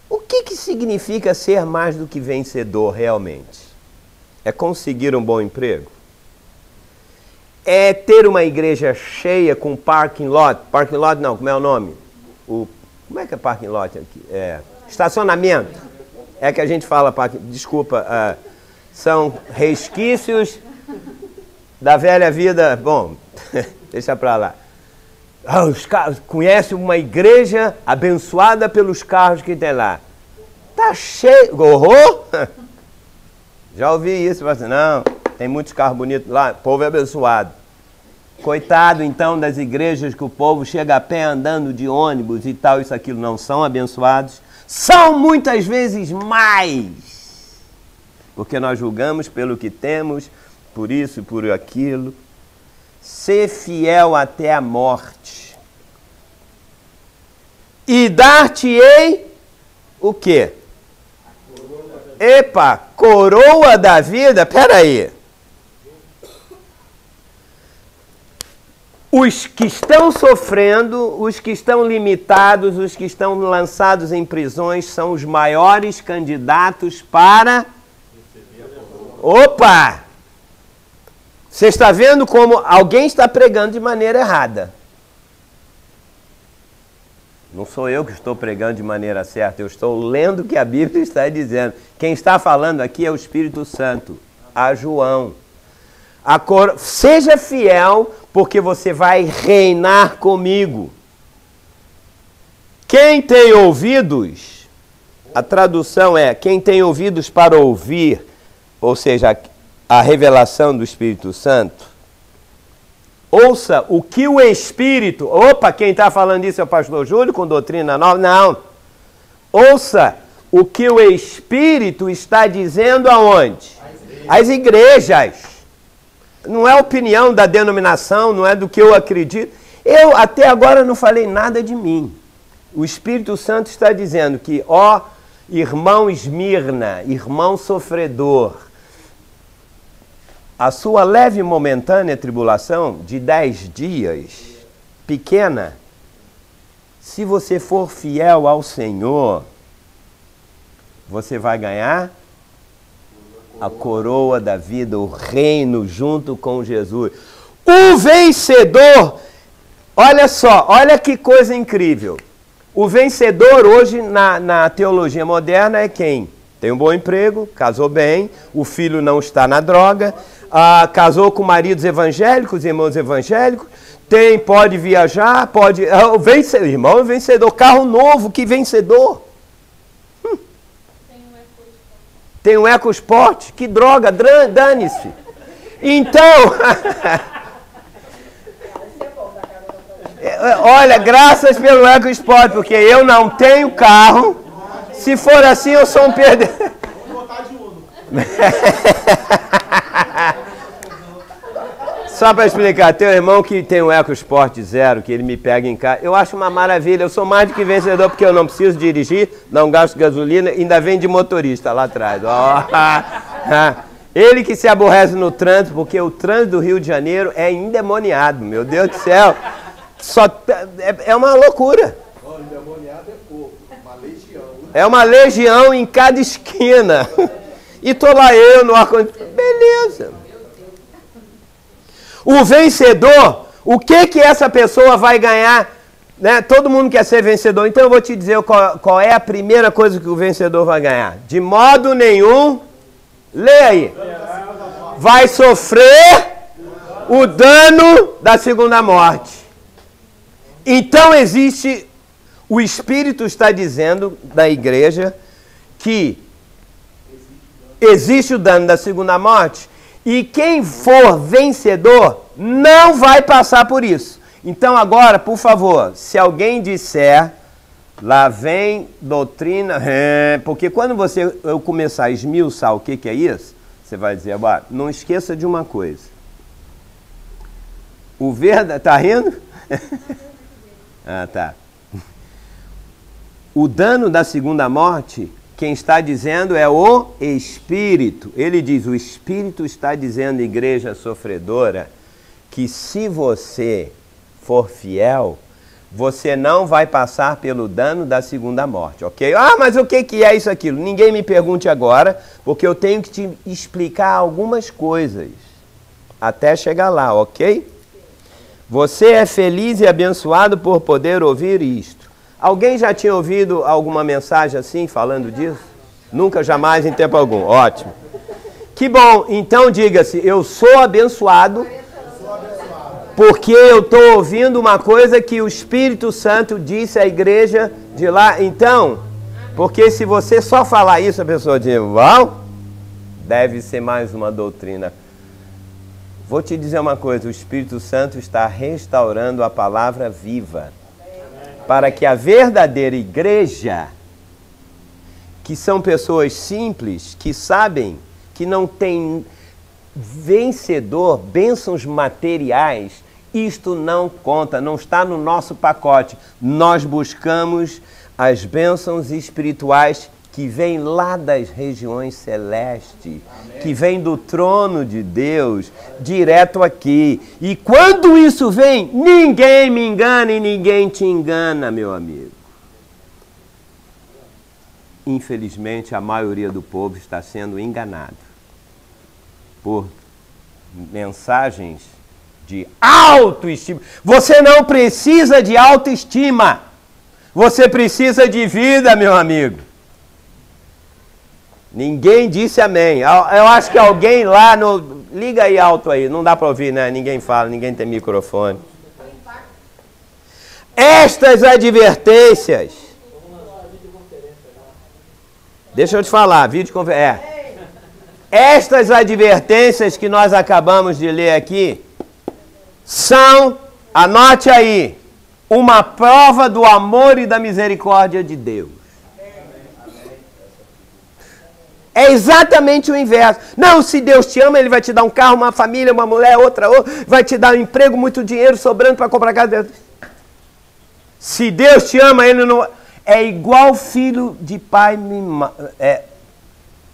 o que significa ser mais do que vencedor realmente? É conseguir um bom emprego? É ter uma igreja cheia com parking lot? Parking lot não, como é o nome? Como é que é parking lot aqui? Estacionamento. É que a gente fala, desculpa, são resquícios da velha vida, bom, deixa pra lá. Conhece uma igreja abençoada pelos carros que tem lá. Tá cheio. Horror? Já ouvi isso, assim, não, tem muitos carros bonitos lá, o povo é abençoado. Coitado, então, das igrejas que o povo chega a pé andando de ônibus e tal, isso, aquilo, não são abençoados. São muitas vezes mais. Porque nós julgamos pelo que temos, por isso e por aquilo. Ser fiel até a morte. E dar-te-ei o quê? Epa, coroa da vida? Peraí. Os que estão sofrendo, os que estão limitados, os que estão lançados em prisões são os maiores candidatos para... Opa! Você está vendo como alguém está pregando de maneira errada. Não sou eu que estou pregando de maneira certa, eu estou lendo o que a Bíblia está dizendo. Quem está falando aqui é o Espírito Santo, a João. Seja fiel, porque você vai reinar comigo. Quem tem ouvidos, a tradução é, quem tem ouvidos para ouvir, ou seja, a revelação do Espírito Santo, ouça o que o Espírito... Opa, quem está falando isso é o pastor Júlio com doutrina nova? Não. Ouça o que o Espírito está dizendo aonde? As igrejas. Não é opinião da denominação, não é do que eu acredito. Eu até agora não falei nada de mim. O Espírito Santo está dizendo que, ó, irmão Esmirna, irmão sofredor, a sua leve e momentânea tribulação de 10 dias, pequena, se você for fiel ao Senhor, você vai ganhar a coroa da vida, o reino junto com Jesus. O vencedor, olha só, olha que coisa incrível. O vencedor hoje na teologia moderna é quem? Tem um bom emprego, casou bem, o filho não está na droga, casou com maridos evangélicos, irmãos evangélicos, pode viajar, pode... irmão é vencedor, carro novo, que vencedor. Tem um EcoSport, que droga, dane-se. Então, olha, graças pelo EcoSport, porque eu não tenho carro. Se for assim, eu sou um perdedor. Vou botar de Uno. Só para explicar, tem um irmão que tem um EcoSport 0, que ele me pega em casa. Eu acho uma maravilha, eu sou mais do que vencedor, porque eu não preciso dirigir, não gasto gasolina, ainda vem de motorista lá atrás. Ele que se aborrece no trânsito, porque o trânsito do Rio de Janeiro é endemoniado, meu Deus do céu. É uma loucura. Endemoniado é pouco, uma legião. É uma legião em cada esquina. E tô lá eu no ar-condicionado. Beleza. O vencedor, o que essa pessoa vai ganhar? Né? Todo mundo quer ser vencedor, então eu vou te dizer qual é a primeira coisa que o vencedor vai ganhar. De modo nenhum, leia aí, vai sofrer o dano da segunda morte. Então existe, o Espírito está dizendo da igreja que existe o dano da segunda morte. E quem for vencedor não vai passar por isso. Então agora, por favor, se alguém disser, lá vem doutrina, porque quando eu começar a esmiuçar o que é isso, você vai dizer, não esqueça de uma coisa. O verdade... Tá rindo? Tá. O dano da segunda morte... Quem está dizendo é o Espírito. Ele diz, o Espírito está dizendo, igreja sofredora, que se você for fiel, você não vai passar pelo dano da segunda morte, ok? Mas o que é isso, aquilo? Ninguém me pergunte agora, porque eu tenho que te explicar algumas coisas, até chegar lá, ok? Você é feliz e abençoado por poder ouvir isto. Alguém já tinha ouvido alguma mensagem assim, falando disso? Nunca, jamais, em tempo algum. Ótimo. Que bom, então diga-se, eu sou abençoado, porque eu estou ouvindo uma coisa que o Espírito Santo disse à igreja de lá. Então, porque se você só falar isso, a pessoa diz, uau, deve ser mais uma doutrina. Vou te dizer uma coisa, o Espírito Santo está restaurando a palavra viva, para que a verdadeira igreja, que são pessoas simples, que sabem que não tem vencedor, bênçãos materiais, isto não conta, não está no nosso pacote. Nós buscamos as bênçãos espirituais que vêm lá das regiões celestes, que vêm do trono de Deus, direto aqui. E quando isso vem, ninguém me engana e ninguém te engana, meu amigo. Infelizmente, a maioria do povo está sendo enganado por mensagens de autoestima. Você não precisa de autoestima. Você precisa de vida, meu amigo. Ninguém disse amém. Eu acho que alguém lá no... Liga aí alto aí. Não dá para ouvir, né? Ninguém fala, ninguém tem microfone. Estas advertências... Deixa eu te falar, videoconferência. Estas advertências que nós acabamos de ler aqui são, anote aí, uma prova do amor e da misericórdia de Deus. É exatamente o inverso. Não, se Deus te ama, Ele vai te dar um carro, uma família, uma mulher, outra, vai te dar um emprego, muito dinheiro sobrando para comprar casa. Se Deus te ama, Ele não... É igual filho de pai mimado,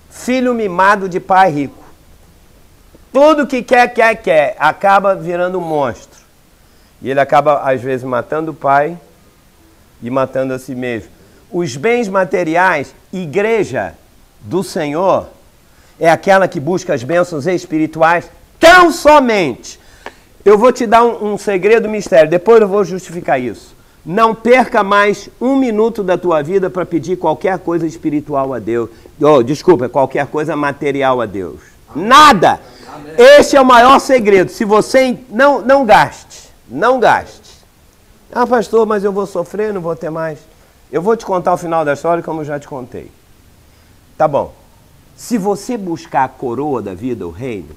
filho mimado de pai rico. Tudo que quer, acaba virando um monstro. E ele acaba, às vezes, matando o pai e matando a si mesmo. Os bens materiais, igreja do Senhor, é aquela que busca as bênçãos espirituais tão somente. Eu vou te dar um segredo, mistério, depois eu vou justificar isso. Não perca mais um minuto da tua vida para pedir qualquer coisa espiritual a Deus. Desculpa, qualquer coisa material a Deus. Nada! Esse é o maior segredo. Se você não gaste. Não gaste. Ah, pastor, mas eu vou sofrer, não vou ter mais. Eu vou te contar o final da história como eu já te contei. Tá bom. Se você buscar a coroa da vida, o reino,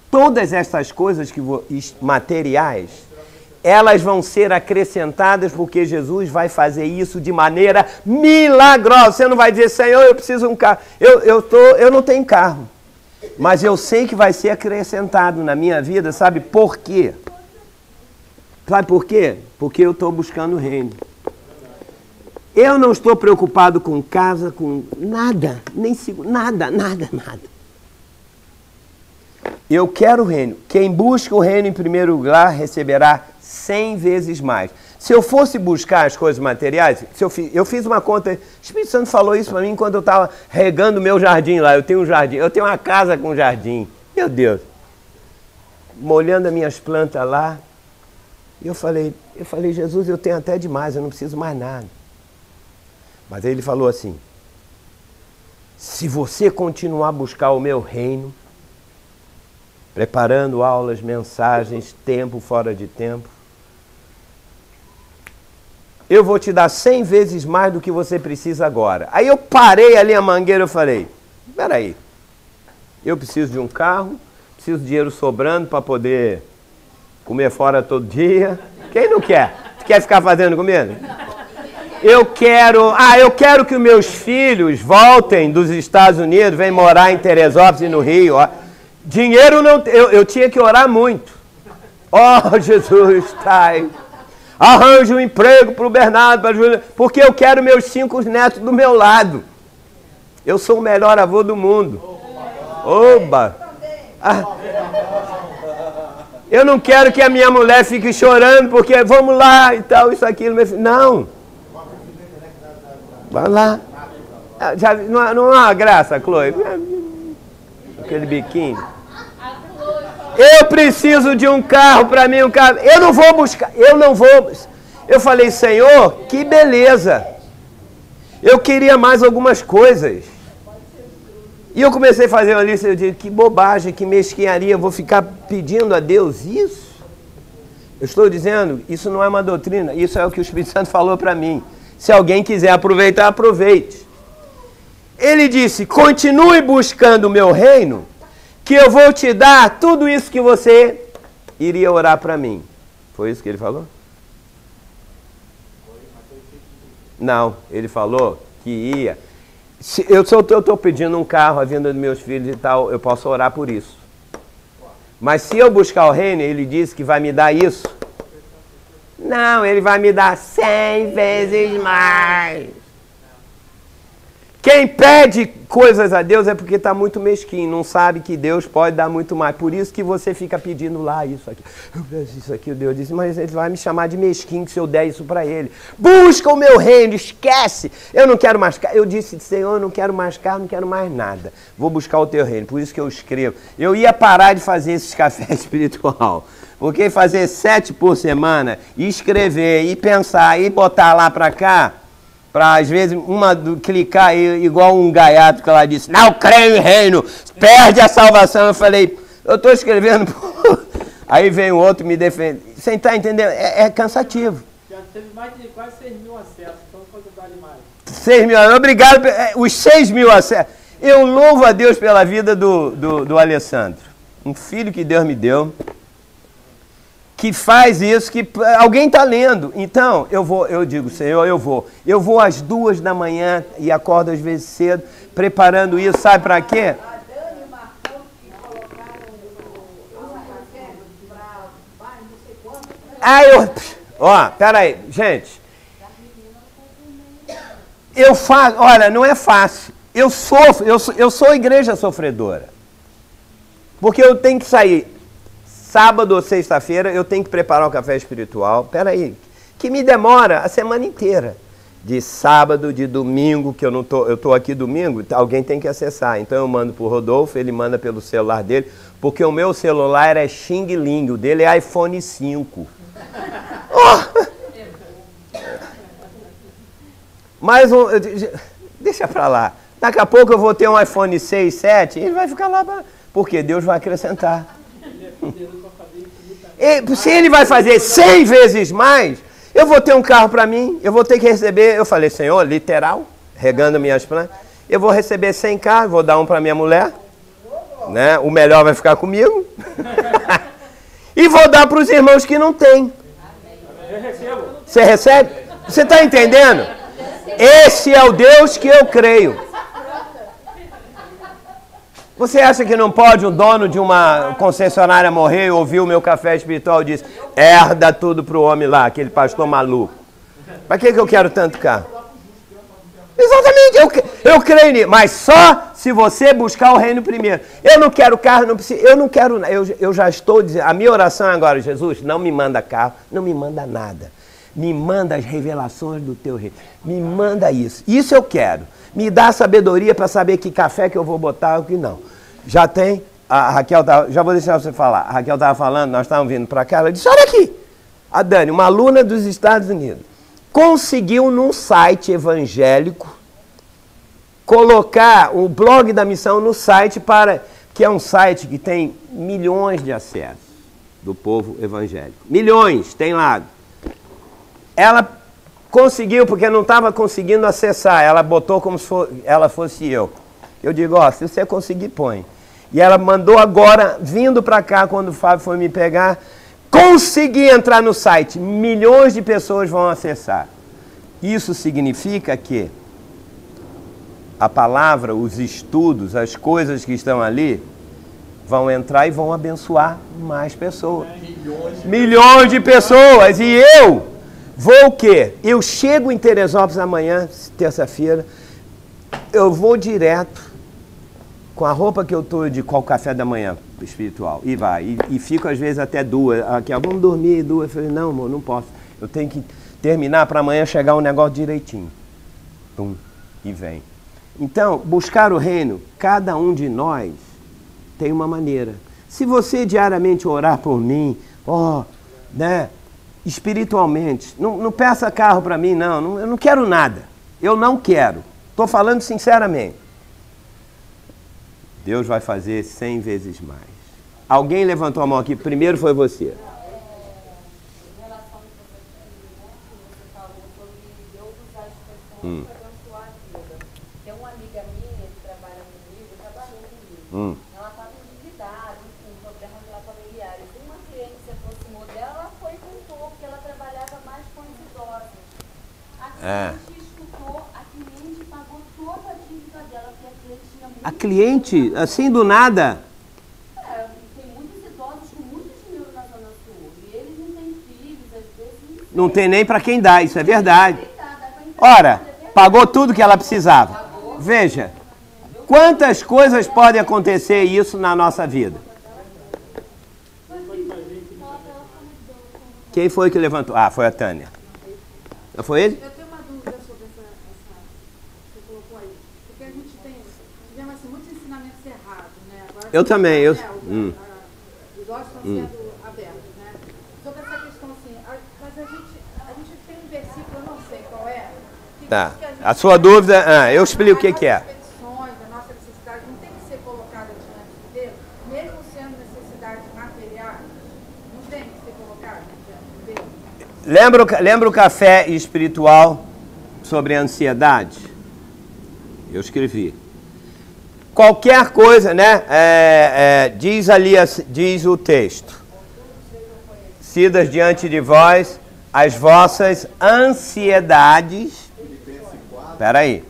todas essas coisas materiais, elas vão ser acrescentadas porque Jesus vai fazer isso de maneira milagrosa. Você não vai dizer, Senhor, eu preciso de um carro. Eu não tenho carro. Mas eu sei que vai ser acrescentado na minha vida, sabe por quê? Sabe por quê? Porque eu estou buscando o reino. Eu não estou preocupado com casa, com nada, nem nada. Eu quero o reino. Quem busca o reino em primeiro lugar receberá 100 vezes mais. Se eu fosse buscar as coisas materiais, eu fiz uma conta, o Espírito Santo falou isso para mim quando eu estava regando o meu jardim lá. Eu tenho um jardim, eu tenho uma casa com jardim. Meu Deus. Molhando as minhas plantas lá. Eu falei, Jesus, eu tenho até demais, eu não preciso mais nada. Mas aí ele falou assim, se você continuar a buscar o meu reino, preparando aulas, mensagens, tempo fora de tempo, eu vou te dar 100 vezes mais do que você precisa agora. Aí eu parei ali a mangueira e falei, espera aí, eu preciso de um carro, preciso de dinheiro sobrando para poder comer fora todo dia. Quem não quer? Quer ficar fazendo comida? Eu quero que os meus filhos voltem dos Estados Unidos, venham morar em Teresópolis e no Rio. Ó. Dinheiro não... Eu tinha que orar muito. Oh, Jesus, tá aí. Arranje um emprego para o Bernardo, para a Júlia, porque eu quero meus 5 netos do meu lado. Eu sou o melhor avô do mundo. Oba! Eu não quero que a minha mulher fique chorando, porque vamos lá e tal, isso, aquilo. Não. Vai lá. Já, não é uma graça, Chloe? Aquele biquíni. Eu preciso de um carro para mim, um carro. Eu não vou buscar, Eu falei, Senhor, que beleza. Eu queria mais algumas coisas. E eu comecei a fazer uma lista, eu digo, que bobagem, que mesquinharia, eu vou ficar pedindo a Deus isso? Eu estou dizendo, isso não é uma doutrina, isso é o que o Espírito Santo falou para mim. Se alguém quiser aproveitar, aproveite. Ele disse, continue buscando o meu reino, que eu vou te dar tudo isso que você iria orar para mim. Foi isso que ele falou? Não, ele falou que ia. Se eu estou pedindo um carro, a vinda dos meus filhos e tal, eu posso orar por isso. Mas se eu buscar o reino, ele disse que vai me dar isso. Não, ele vai me dar 100 vezes mais. Quem pede coisas a Deus é porque está muito mesquinho, não sabe que Deus pode dar muito mais. Por isso que você fica pedindo lá isso aqui. Isso aqui, o Deus disse, mas ele vai me chamar de mesquinho se eu der isso para ele. Busca o meu reino, esquece. Eu não quero mais carro. Eu disse, Senhor, eu não quero mais carro, não quero mais nada. Vou buscar o teu reino, por isso que eu escrevo. Eu ia parar de fazer esses cafés espiritual. Porque fazer 7 por semana, e escrever, e pensar, e botar lá para cá, para às vezes clicar igual um gaiato que ela disse, não creio em reino, perde a salvação. Eu falei, eu estou escrevendo. Aí vem o outro me defende. Você está entendendo? É cansativo. Já teve mais de quase 6 mil acessos, então quanto vale mais? 6 mil, obrigado. Os 6 mil acessos. Eu louvo a Deus pela vida do Alessandro. Um filho que Deus me deu. Que faz isso, que alguém está lendo. Então, eu digo, Senhor, eu vou às 2 da manhã e acordo às vezes cedo, preparando isso, sabe para quê? Peraí, gente. Eu faço, olha, não é fácil. Eu sofro, eu sou igreja sofredora. Porque eu tenho que sair. Sábado ou sexta-feira eu tenho que preparar o café espiritual. Peraí, que me demora a semana inteira. De sábado, de domingo, que eu não tô, eu estou aqui domingo, alguém tem que acessar. Então eu mando para o Rodolfo, ele manda pelo celular dele, porque o meu celular é Xing Ling, o dele é iPhone 5. Oh! Mais um, deixa para lá. Daqui a pouco eu vou ter um iPhone 6, 7, e ele vai ficar lá, porque Deus vai acrescentar. Se ele vai fazer 100 vezes mais, eu vou ter um carro para mim, eu vou ter que receber, eu falei, Senhor, literal, regando minhas plantas, eu vou receber 100 carros, vou dar um para minha mulher, né? O melhor vai ficar comigo, e vou dar para os irmãos que não têm. Você recebe? Você está entendendo? Esse é o Deus que eu creio. Você acha que não pode o dono de uma concessionária morrer e ouvir o meu café espiritual e diz, herda tudo para o homem lá, aquele pastor maluco. Para que eu quero tanto carro? Exatamente, eu creio nisso, mas só se você buscar o reino primeiro. Eu não quero carro, não preciso, eu não quero, eu já estou dizendo, a minha oração agora, Jesus, não me manda carro, não me manda nada. Me manda as revelações do teu reino. Me manda isso. Isso eu quero. Me dá sabedoria para saber que café que eu vou botar ou que não. Já tem, a Raquel, já vou deixar você falar. A Raquel estava falando, nós estávamos vindo para cá, ela disse, olha aqui. A Dani, uma aluna dos Estados Unidos, conseguiu num site evangélico colocar o blog da missão no site que é um site que tem milhões de acessos do povo evangélico. Milhões, tem lá. Ela conseguiu, porque não estava conseguindo acessar. Ela botou como se ela fosse eu. Eu digo, se você conseguir, põe. E ela mandou agora, vindo para cá, quando o Fábio foi me pegar, consegui entrar no site. Milhões de pessoas vão acessar. Isso significa que a palavra, os estudos, as coisas que estão ali, vão entrar e vão abençoar mais pessoas. Milhões de pessoas. E eu vou o quê? Eu chego em Teresópolis amanhã, terça-feira, eu vou direto com a roupa que eu estou de qual café da manhã espiritual. E vai. E fico às vezes até 2. Aqui, vamos dormir 2. Eu falei, não, amor, não posso. Eu tenho que terminar para amanhã chegar um negócio direitinho. Pum, e vem. Então, buscar o reino, cada um de nós tem uma maneira. Se você diariamente orar por mim, né, espiritualmente, não peça carro para mim, não. Eu não quero nada. Eu não quero. Estou falando sinceramente. Deus vai fazer 100 vezes mais. Alguém levantou a mão aqui, primeiro foi você. Em relação ao que você falou sobre Deus usar as pessoas para abençoar a vida. Tem uma amiga minha que trabalha comigo, trabalhou comigo. Ela estava endividada, enfim, problemas lá familiares. E uma cliente se aproximou dela, ela foi e contou, porque ela trabalhava mais com os idosos. A cliente escutou, a cliente pagou toda a dívida dela, porque a cliente tinha muito... A cliente, assim do nada... Não tem nem para quem dá, isso é verdade. Ora, pagou tudo que ela precisava. Veja, quantas coisas podem acontecer isso na nossa vida? Quem foi que levantou? Ah, foi a Tânia. Foi ele? Eu tenho uma dúvida sobre essa que você colocou aí. Porque a gente tivemos assim, muitos ensinamentos errados, né? Agora, Eu também. os olhos estão sendo abertos, né? Sobre essa questão assim, mas a gente tem um versículo, eu não sei qual é. Que Tá. diz que gente, A sua dúvida, eu explico o que é. As petições, a nossa necessidade não tem que ser colocada diante de Deus, mesmo sendo necessidades materiais, não tem que ser colocada diante de Deus. Lembra o café espiritual sobre a ansiedade? Eu escrevi. Qualquer coisa, né? Diz ali, diz o texto. Cidas diante de vós as vossas ansiedades. Espera aí,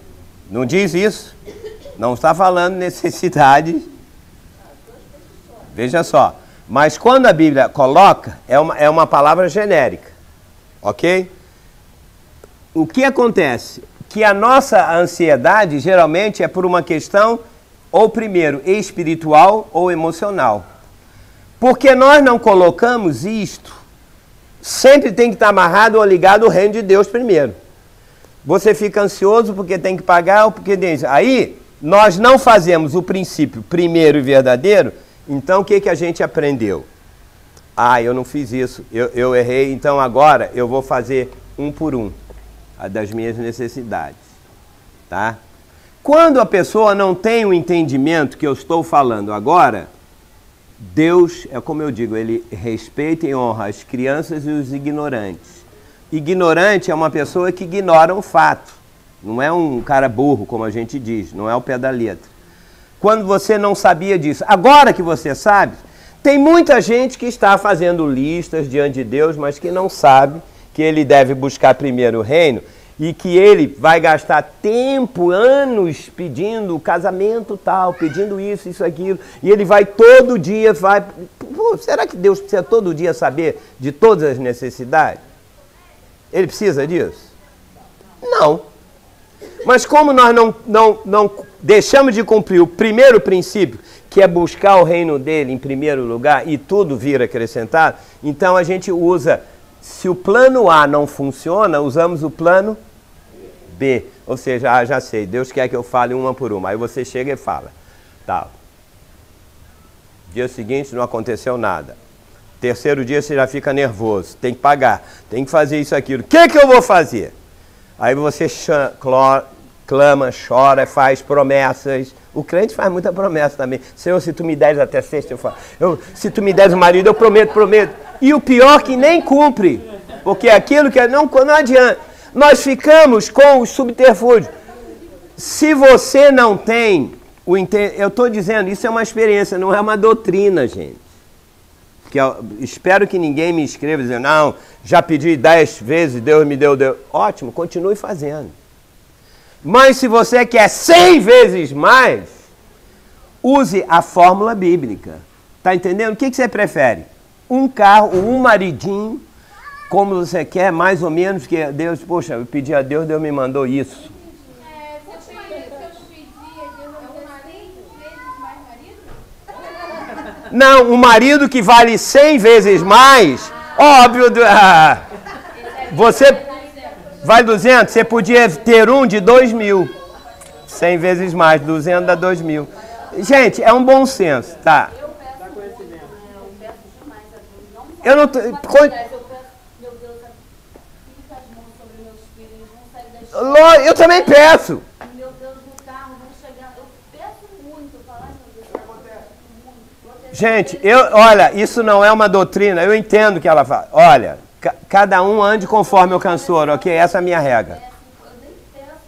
não diz isso? Não está falando necessidades. Veja só. Mas quando a Bíblia coloca, é uma palavra genérica. Ok? O que acontece? Que a nossa ansiedade geralmente é por uma questão, ou primeiro, espiritual ou emocional. Porque nós não colocamos isto, sempre tem que estar amarrado ou ligado ao reino de Deus primeiro. Você fica ansioso porque tem que pagar ou porque tem... Aí, nós não fazemos o princípio primeiro e verdadeiro, então o que a gente aprendeu? Ah, eu não fiz isso, eu errei, então agora eu vou fazer um por um, a das minhas necessidades, tá? Quando a pessoa não tem o entendimento que eu estou falando agora, Deus, é como eu digo, ele respeita e honra as crianças e os ignorantes. Ignorante é uma pessoa que ignora um fato, não é um cara burro, como a gente diz, não é o pé da letra. Quando você não sabia disso, agora que você sabe, tem muita gente que está fazendo listas diante de Deus, mas que não sabe que ele deve buscar primeiro o reino e que ele vai gastar tempo, anos pedindo casamento tal, pedindo isso, aquilo, e ele vai todo dia, Pô, será que Deus precisa todo dia saber de todas as necessidades? Ele precisa disso? Não. Mas como nós não deixamos de cumprir o primeiro princípio, que é buscar o reino dele em primeiro lugar e tudo vir acrescentado, então a gente usa, se o plano A não funciona, usamos o plano B. Ou seja, já sei, Deus quer que eu fale uma por uma. Aí você chega e fala. Tá. Dia seguinte não aconteceu nada. Terceiro dia você já fica nervoso. Tem que pagar, tem que fazer isso, aquilo. O que eu vou fazer? Aí você clama, chora, faz promessas. O crente faz muita promessa também. Senhor, se tu me deres até sexta, eu falo. Se tu me deres o marido, eu prometo. E o pior que nem cumpre. Porque aquilo que não adianta. Nós ficamos com os subterfúgios. Se você não tem o eu estou dizendo, isso é uma experiência, não é uma doutrina, gente. Que espero que ninguém me escreva dizendo, não, já pedi 10 vezes, Deus me deu. Ótimo, continue fazendo. Mas se você quer 100 vezes mais, use a fórmula bíblica. Tá entendendo? O que você prefere? Um carro, um maridinho, como você quer, mais ou menos, que Deus, poxa, eu pedi a Deus, Deus me mandou isso. Se eu pedir a Deus um marido, 100 vezes mais marido? Não, um marido que vale 100 vezes mais, óbvio, você vale 200, você podia ter um de 2.000, 100 vezes mais, 200 dá 2.000. Gente, é um bom senso, tá? Eu peço demais a Deus, não eu não tô, eu peço, meu Deus, fica as mãos sobre meus filhos, eles vão sair da escola. Eu também peço. Meu Deus, no carro, vão chegar. Eu peço muito, falar, meu Deus, Gente, olha, isso não é uma doutrina, eu entendo o que ela fala. Olha, cada um ande conforme o cansor, ok? Essa é a minha regra. Eu nem peço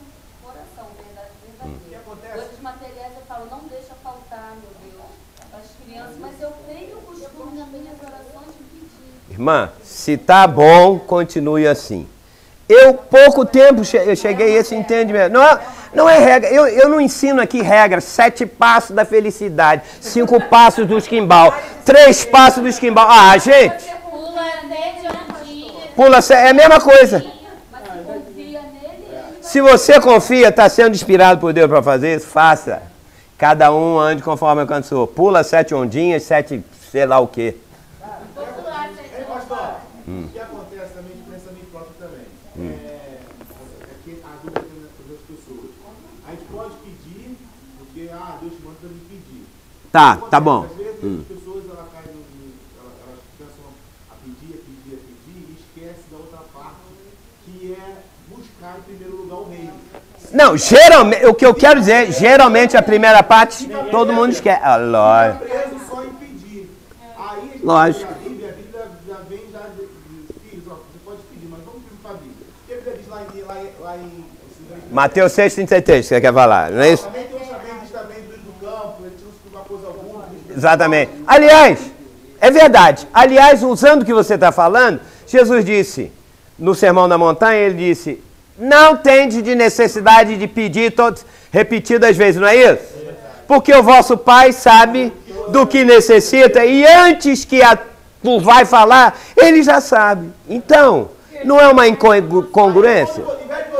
coração, verdade verdadeira. Coisas materiais eu falo, não deixa faltar, meu Deus, as crianças, mas eu tenho o costume nas minhas orações de pedir. Irmã, se tá bom, continue assim. Pouco tempo, eu cheguei a esse entendimento. Não é regra. Eu não ensino aqui regras. 7 passos da felicidade. 5 passos do esquimbal. 3 passos do esquimbal. Ah, gente. Pula, é a mesma coisa. Se você confia, está sendo inspirado por Deus para fazer isso, faça. Cada um ande conforme alcançou. Pula 7 ondinhas, 7 sei lá o quê. O que acontece também, de pensamento próprio também, é que a dúvida das pessoas. A gente pode pedir, porque Deus manda para me pedir. Tá bom. Às vezes as pessoas elas começam a pedir e esquecem da outra parte, que é buscar em primeiro lugar o reino. Não, geralmente, o que eu quero dizer, geralmente a primeira parte, todo mundo esquece. Ah, lógico. Preso só em pedir. Aí, Lógico. A Bíblia já vem filhos, você pode pedir, mas vamos pedir para a Bíblia. O que a Bíblia diz lá em Mateus 6,33, que você quer falar, não é isso? Também tem diz também do campo, ele não se uma coisa alguma. Exatamente. Aliás, é verdade. Aliás, usando o que você está falando, Jesus disse, no Sermão da Montanha, ele disse, não tende de necessidade de pedir repetidas vezes, não é isso? Porque o vosso Pai sabe do que necessita e antes que tu vai falar, ele já sabe. Então, não é uma incongruência? Em vez de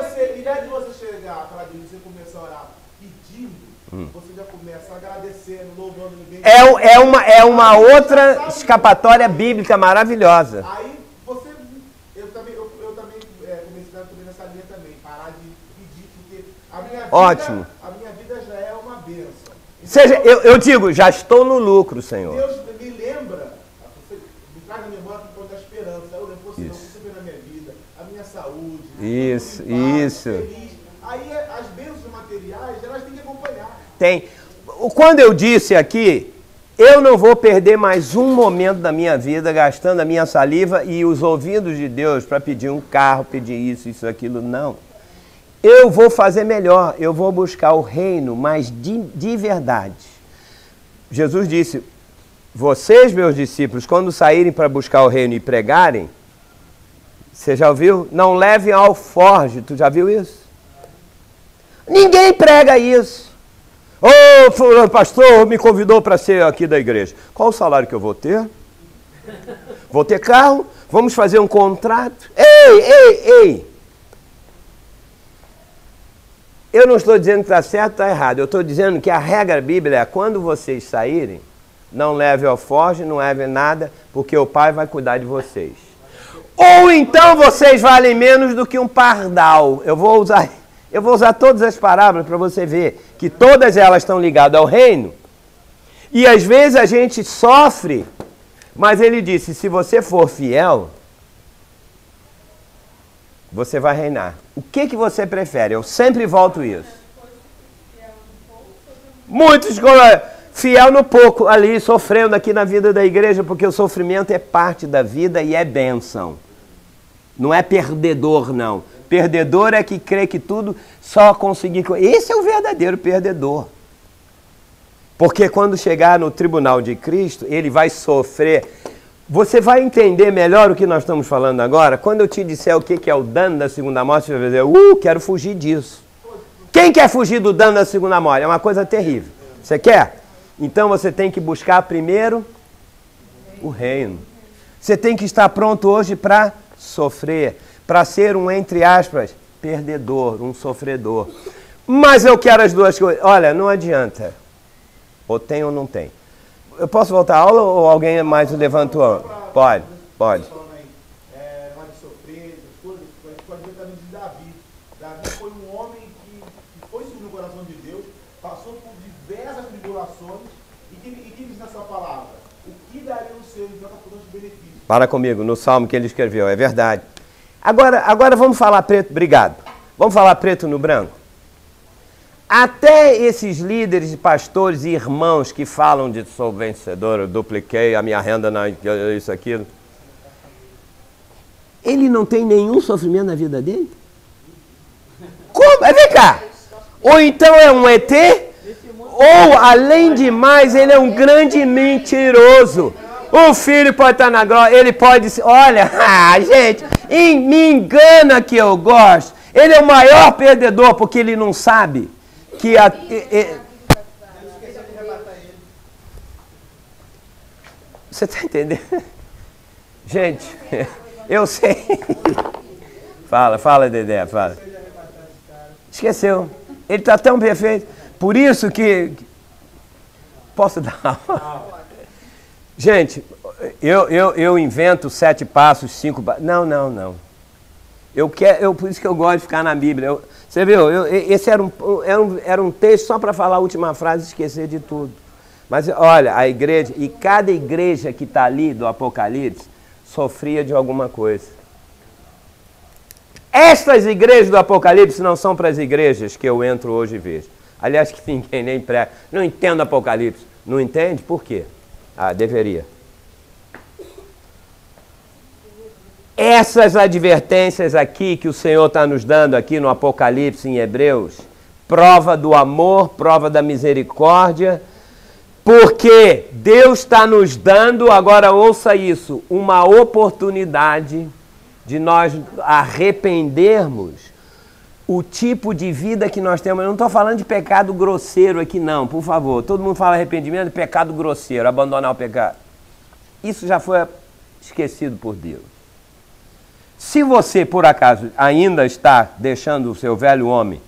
você chegar para Deus e você começar a orar pedindo, você já começa agradecendo, louvando ninguém. É uma outra escapatória bíblica maravilhosa. Aí eu também comecei nessa linha também, parar de pedir, porque a minha vida já é uma bênção. Seja, eu digo, já estou no lucro, Senhor. Deus me lembra, me traz a memória da esperança. Eu lembro, você vê na minha vida, a minha saúde. Isso. Feliz. Aí as bênçãos materiais, elas têm que acompanhar. Tem. Quando eu disse aqui, eu não vou perder mais um momento da minha vida gastando a minha saliva e os ouvidos de Deus para pedir um carro, pedir isso, aquilo, não. Eu vou fazer melhor, eu vou buscar o reino, mas de verdade. Jesus disse, vocês, meus discípulos, quando saírem para buscar o reino e pregarem, você já ouviu? Não levem alforje, tu já viu isso? Ninguém prega isso. Ô, pastor, me convidou para ser aqui da igreja. Qual o salário que eu vou ter? Vou ter carro? Vamos fazer um contrato? Ei! Eu não estou dizendo que está certo ou está errado. Eu estou dizendo que a regra bíblica é quando vocês saírem, não levem alforje, não levem nada, porque o Pai vai cuidar de vocês. Ou então vocês valem menos do que um pardal. Eu vou usar todas as parábolas para você ver que todas elas estão ligadas ao reino. E às vezes a gente sofre, mas ele disse, se você for fiel, você vai reinar. O que você prefere? Eu sempre volto isso. Muitos fiel no pouco ali, sofrendo aqui na vida da igreja, porque o sofrimento é parte da vida e é bênção. Não é perdedor, não. Perdedor é que crê que tudo só conseguir... Esse é o verdadeiro perdedor. Porque quando chegar no tribunal de Cristo, ele vai sofrer... Você vai entender melhor o que nós estamos falando agora? Quando eu te disser o que é o dano da segunda morte, você vai dizer, quero fugir disso. Quem quer fugir do dano da segunda morte? É uma coisa terrível. Você quer? Então você tem que buscar primeiro o reino. Você tem que estar pronto hoje para sofrer, para ser um, entre aspas, perdedor, um sofredor. Mas eu quero as duas coisas. Olha, não adianta. Ou tem ou não tem. Eu posso voltar à aula ou alguém mais levantou? Pode. Falando aí, não de sofrer, essas coisas, a gente pode ver também de Davi. Davi foi um homem que foi segundo o coração de Deus, passou por diversas tribulações, e que diz nessa palavra? O que daria o seu em troca por tantos benefícios? Para comigo, no salmo que ele escreveu, é verdade. Agora vamos falar preto, obrigado. Vamos falar preto no branco. Até esses líderes, pastores e irmãos que falam de sou vencedor, eu dupliquei a minha renda, isso, aquilo. Ele não tem nenhum sofrimento na vida dele? Como? Vem cá. Ou então é um ET, ou, além de mais, ele é um grande mentiroso. O filho pode estar na glória, ele pode... Olha, gente, me engana que eu gosto. Ele é o maior perdedor, porque ele não sabe que... Você está entendendo? Gente, eu sei. Fala, Dedé, fala. Esqueceu. Ele está tão perfeito. Por isso que... Posso dar uma... Gente, eu invento 7 passos, 5 passos. Não. Por isso que eu gosto de ficar na Bíblia. Você viu? Esse era um texto só para falar a última frase e esquecer de tudo. Mas olha, a igreja, e cada igreja que está ali do Apocalipse, sofria de alguma coisa. Estas igrejas do Apocalipse não são para as igrejas que eu entro hoje e vejo. Aliás, que ninguém nem prega. Não entendo Apocalipse. Não entende? Por quê? Deveria. Essas advertências aqui que o Senhor está nos dando aqui no Apocalipse em Hebreus, prova do amor, prova da misericórdia, porque Deus está nos dando, agora ouça isso, uma oportunidade de nós arrependermos o tipo de vida que nós temos. Eu não estou falando de pecado grosseiro aqui não, por favor. Todo mundo fala arrependimento de pecado grosseiro, abandonar o pecado. Isso já foi esquecido por Deus. Se você, por acaso, ainda está deixando o seu velho homem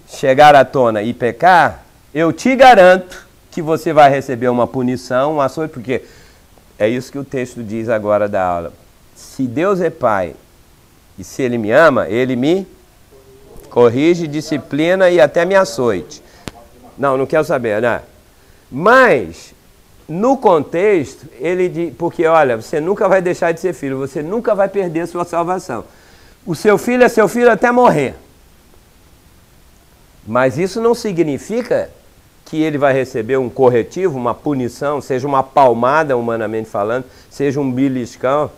chegar à tona e pecar, eu te garanto que você vai receber uma punição, um açoite, porque é isso que o texto diz agora da aula. Se Deus é Pai e se Ele me ama, Ele me corrige, disciplina e até me açoite. Não quero saber, né? Mas... no contexto, ele diz, porque olha, você nunca vai deixar de ser filho, você nunca vai perder sua salvação. O seu filho é seu filho até morrer. Mas isso não significa que ele vai receber um corretivo, uma punição, seja uma palmada, humanamente falando, seja um beliscão,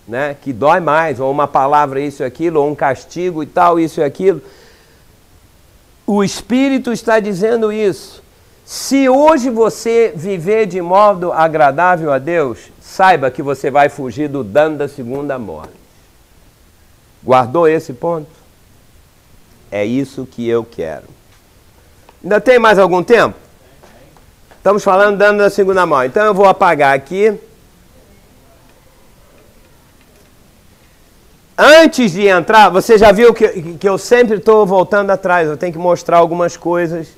né, que dói mais, ou uma palavra isso e aquilo, ou um castigo e tal, isso e aquilo. O Espírito está dizendo isso. Se hoje você viver de modo agradável a Deus, saiba que você vai fugir do dano da segunda morte. Guardou esse ponto? É isso que eu quero. Ainda tem mais algum tempo? Estamos falando dano da segunda morte. Então eu vou apagar aqui. Antes de entrar, você já viu que eu sempre estou voltando atrás, eu tenho que mostrar algumas coisas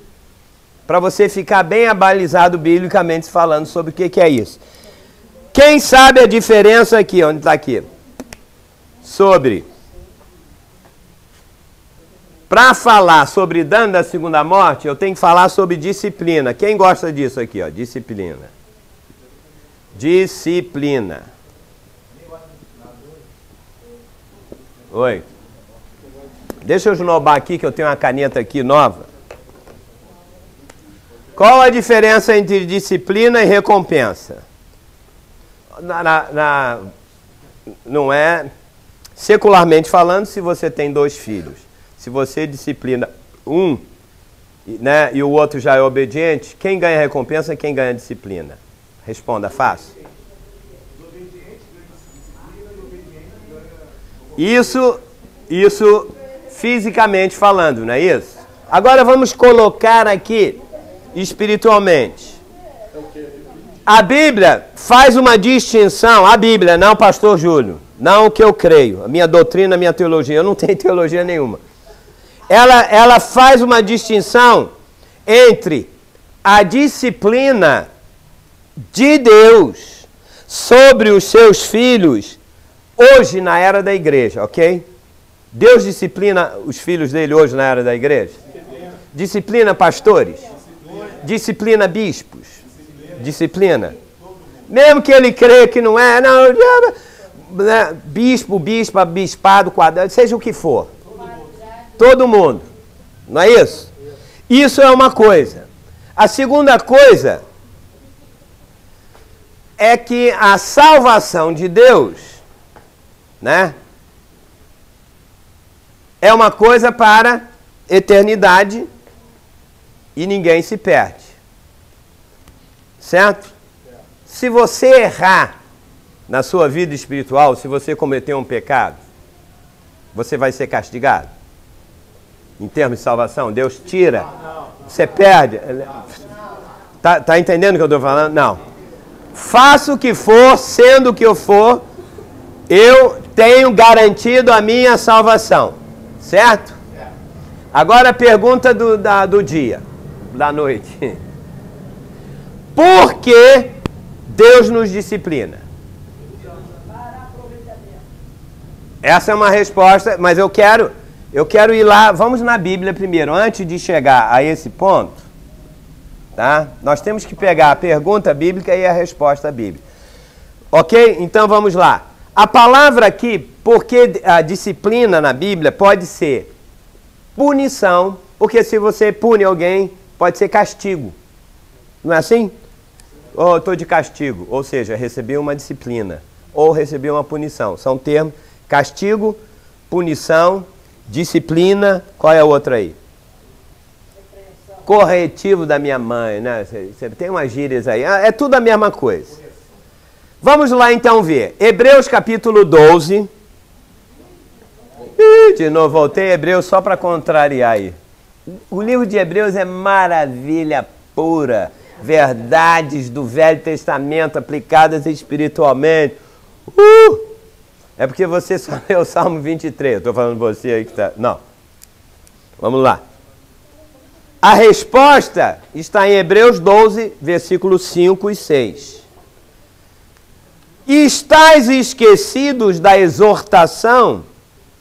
para você ficar bem abalizado biblicamente falando sobre o que é isso. Quem sabe a diferença aqui, onde está aqui? Sobre. Para falar sobre dano da segunda morte, eu tenho que falar sobre disciplina. Quem gosta disso aqui, ó? Disciplina. Disciplina. Oi. Deixa eu esnobar aqui que eu tenho uma caneta aqui nova. Qual a diferença entre disciplina e recompensa? Não é secularmente falando, se você tem 2 filhos. Se você disciplina um, né, e o outro já é obediente, quem ganha recompensa e quem ganha disciplina? Responda, fácil. Isso fisicamente falando, não é isso? Agora vamos colocar aqui espiritualmente. A Bíblia faz uma distinção, a Bíblia, não o pastor Júlio, não o que eu creio, a minha doutrina, a minha teologia, eu não tenho teologia nenhuma. Ela faz uma distinção entre a disciplina de Deus sobre os seus filhos hoje na era da igreja, ok? Deus disciplina os filhos dele hoje na era da igreja? Disciplina pastores? Disciplina bispos? Disciplina? Mesmo que ele creia que não é, não, né, bispo, bispa, bispado, quadrado, seja o que for. Todo mundo. Não é isso? Isso é uma coisa. A segunda coisa é que a salvação de Deus, né, é uma coisa para eternidade e ninguém se perde. Certo? Se você errar na sua vida espiritual, se você cometer um pecado, você vai ser castigado. Em termos de salvação, Deus tira, você perde. Tá entendendo o que eu estou falando? Não. Faça o que for, sendo o que eu for, eu tenho garantido a minha salvação. Certo? Agora a pergunta do dia, da noite. Por que Deus nos disciplina? Essa é uma resposta, mas eu quero ir lá, vamos na Bíblia primeiro, antes de chegar a esse ponto, tá? Nós temos que pegar a pergunta bíblica e a resposta bíblica. Ok? Então vamos lá. A palavra aqui, porque a disciplina na Bíblia pode ser punição, porque se você pune alguém, pode ser castigo. Não é assim? Ou estou de castigo, ou seja, recebi uma disciplina, ou recebi uma punição. São termos, castigo, punição, disciplina, qual é a outra aí? Corretivo da minha mãe, né? Você tem umas gírias aí, é tudo a mesma coisa. Vamos lá então ver, Hebreus capítulo 12. De novo, voltei a Hebreus só para contrariar aí. O livro de Hebreus é maravilha pura. Verdades do Velho Testamento aplicadas espiritualmente. É porque você só leu o Salmo 23. Estou falando você aí que está... Não. Vamos lá. A resposta está em Hebreus 12, versículos 5 e 6. E estáis esquecidos da exortação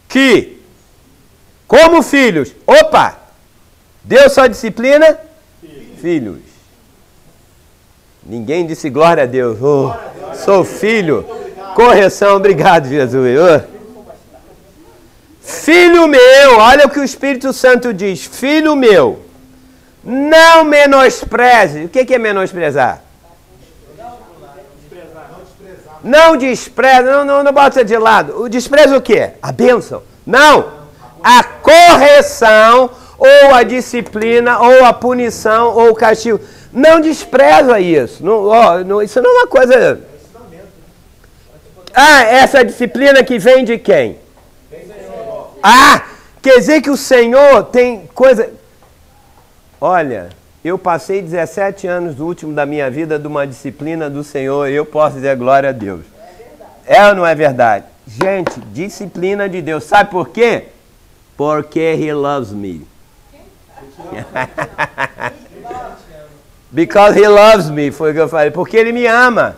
que, como filhos... Opa! Deus só disciplina? Filhos. Ninguém disse glória a Deus. Sou filho. Correção, obrigado, Jesus. Filho meu, olha o que o Espírito Santo diz. Filho meu, não menospreze. O que é menosprezar? Não despreza, não bota de lado. O despreza o quê? A bênção. Não. A correção, ou a disciplina, ou a punição, ou o castigo. Não despreza isso. Isso não é uma coisa... essa disciplina que vem de quem? Quer dizer que o Senhor tem coisa... Olha, eu passei 17 anos do último da minha vida de uma disciplina do Senhor e eu posso dizer glória a Deus. É ou não é verdade? Gente, disciplina de Deus. Sabe por quê? Porque He loves me. Because He loves me, foi o que eu falei. Porque Ele me ama.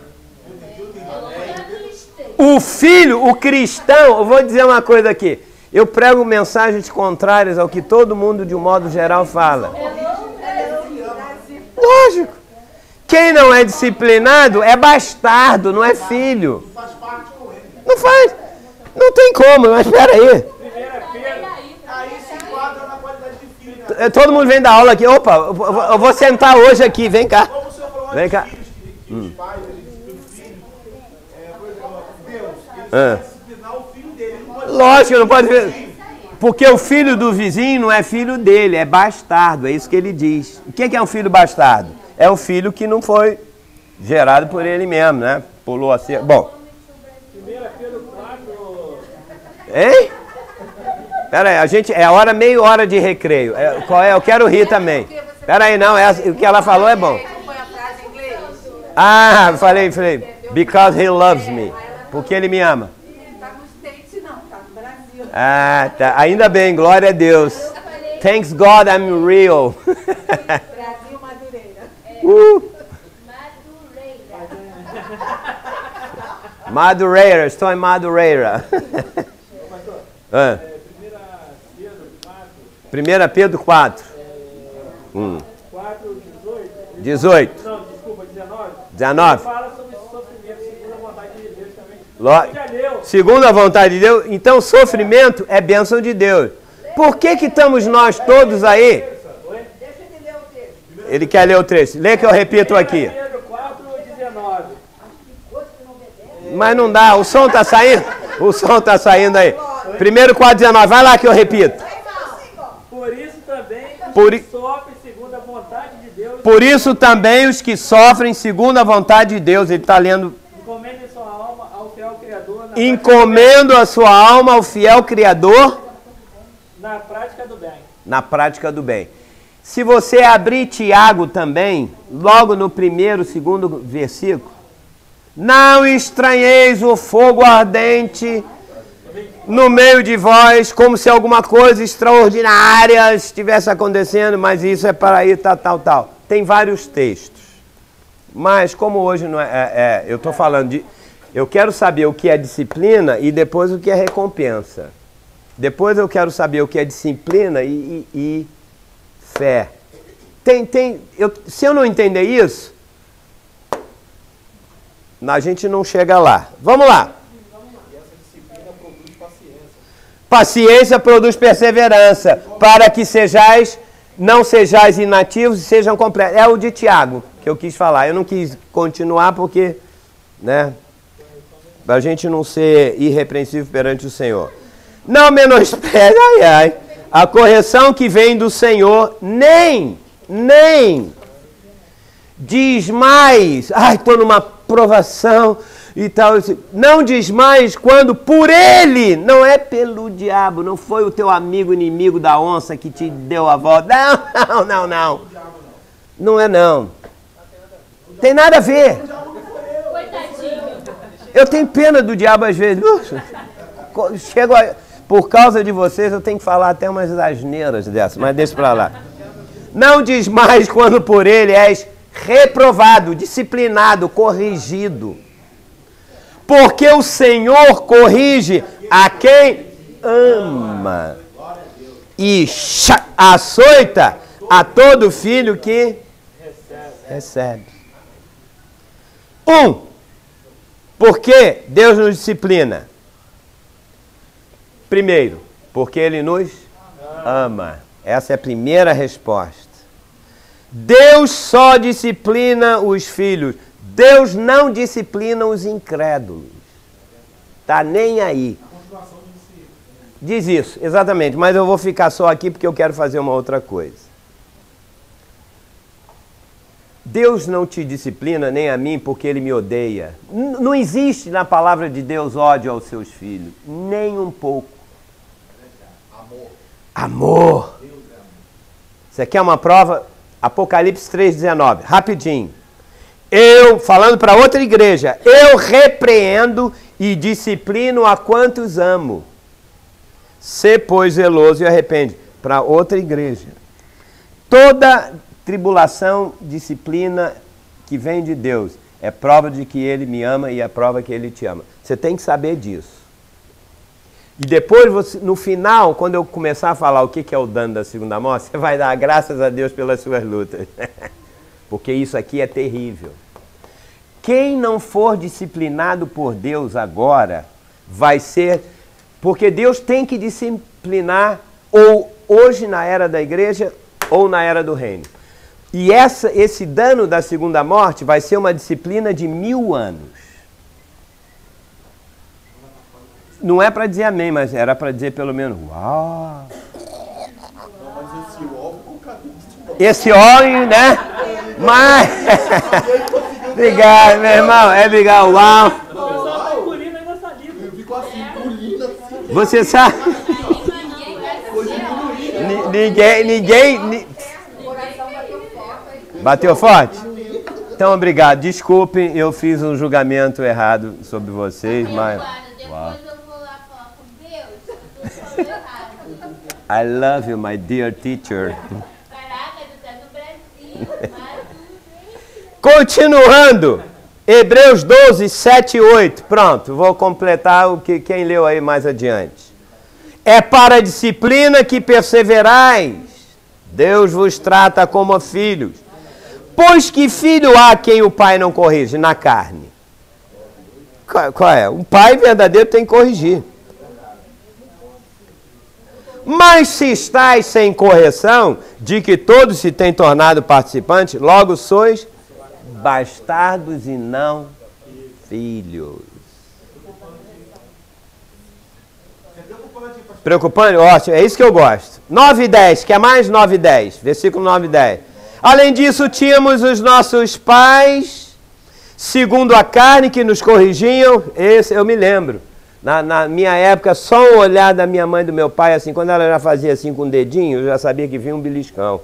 O filho, o cristão, eu vou dizer uma coisa aqui. Eu prego mensagens contrárias ao que todo mundo, de um modo geral, fala. Lógico. Quem não é disciplinado é bastardo, não é filho. Não faz. Não tem como, mas espera aí. Todo mundo vem dar aula aqui. Opa, eu vou sentar hoje aqui. Vem cá. Vem cá. Lógico, não pode ver. Porque o filho do vizinho não é filho dele, é bastardo. É isso que ele diz. O que é um filho bastardo? É um filho que não foi gerado por ele mesmo, né? Pulou assim. Bom. Hein? Pera aí, é hora, meia hora de recreio. Qual é? Eu quero rir também. Pera aí, não, o que ela falou é bom. Falei. Because He loves me. Porque Ele me ama. Tá. Ainda bem, glória a Deus. Thanks God I'm real. Brasil Madureira. Madureira, estou em Madureira. 1 Pedro 4. 18. Não, desculpa, 19. 19. Fala sobre sofrimento segundo a vontade de Deus também. Já leu. Segundo a vontade de Deus. Então, sofrimento é bênção de Deus. Por que estamos nós todos aí? Ele quer ler o trecho. Lê que eu repito aqui. Mas não dá, o som está saindo. O som está saindo aí. 1 4,19, vai lá que eu repito. Por isso também sofrem segundo a vontade de Deus. Por isso também os que sofrem segundo a vontade de Deus. Ele está lendo. Encomendem sua alma ao fiel Criador. Encomendo a sua alma ao fiel Criador. Na prática do bem. Na prática do bem. Se você abrir Tiago também, logo no 1º, 2º versículo. Não estranheis o fogo ardente no meio de vós, como se alguma coisa extraordinária estivesse acontecendo, mas isso é para ir tal. Tem vários textos. Mas como hoje não eu estou falando de... Eu quero saber o que é disciplina e depois o que é recompensa. Depois eu quero saber o que é disciplina e fé. Se eu não entender isso, a gente não chega lá. Vamos lá. E essa disciplina produz paciência. Paciência produz perseverança, para que não sejais inativos e sejam completos. É o de Tiago que eu quis falar. Eu não quis continuar porque, né, para a gente não ser irrepreensível perante o Senhor. Não menospreze, a correção que vem do Senhor, nem diz mais, estou numa provação e tal. Não diz mais quando por ele, não é pelo diabo, não foi o teu amigo inimigo da onça que te deu a volta. Não. Não é não. Tem nada a ver. Eu tenho pena do diabo às vezes. Por causa de vocês, eu tenho que falar até umas asneiras dessas, mas deixa pra lá. Não diz mais quando por ele és reprovado, disciplinado, corrigido. Porque o Senhor corrige a quem ama. E açoita a todo filho que recebe. Por que Deus nos disciplina? Primeiro, porque Ele nos ama. Essa é a primeira resposta. Deus só disciplina os filhos. Deus não disciplina os incrédulos. Tá nem aí. Diz isso, exatamente. Mas eu vou ficar só aqui porque eu quero fazer uma outra coisa. Deus não te disciplina nem a mim porque Ele me odeia. Não existe na palavra de Deus ódio aos seus filhos. Nem um pouco. Amor. Você quer uma prova? Apocalipse 3,19. Rapidinho. Falando para outra igreja, eu repreendo e disciplino a quantos amo. Sê, pois, zeloso e arrepende. Para outra igreja. Toda tribulação, disciplina que vem de Deus é prova de que Ele me ama e é prova que Ele te ama. Você tem que saber disso. E depois, no final, quando eu começar a falar o que é o dano da segunda morte, você vai dar graças a Deus pelas suas lutas. Porque isso aqui é terrível. Quem não for disciplinado por Deus agora, vai ser... Porque Deus tem que disciplinar ou hoje na era da igreja ou na era do reino. E esse dano da segunda morte vai ser uma disciplina de 1000 anos. Não é para dizer amém, mas era para dizer pelo menos, uau. Esse óleo, né? Mas... Obrigado, meu irmão. É legal, uau. Você sabe? Ninguém... Bateu forte? Então, obrigado. Desculpem, eu fiz um julgamento errado sobre vocês, mas... Uau. I love you, my dear teacher. Caraca, tu tá no Brasil, Continuando, Hebreus 12, 7 e 8. Pronto, vou completar o que quem leu aí mais adiante. É para a disciplina que perseverais. Deus vos trata como filhos. Pois que filho há quem o pai não corrige na carne? Qual é? Um pai verdadeiro tem que corrigir. Mas se estáis sem correção, de que todos se têm tornado participantes, logo sois bastardos e não filhos. Preocupante? Ótimo, é isso que eu gosto. 9 e 10, quer mais? 9 e 10, versículo 9 e 10. Além disso, tínhamos os nossos pais, segundo a carne, que nos corrigiam. Esse eu me lembro. Na minha época, só o olhar da minha mãe e do meu pai, assim, quando ela já fazia assim com o dedinho, eu já sabia que vinha um beliscão.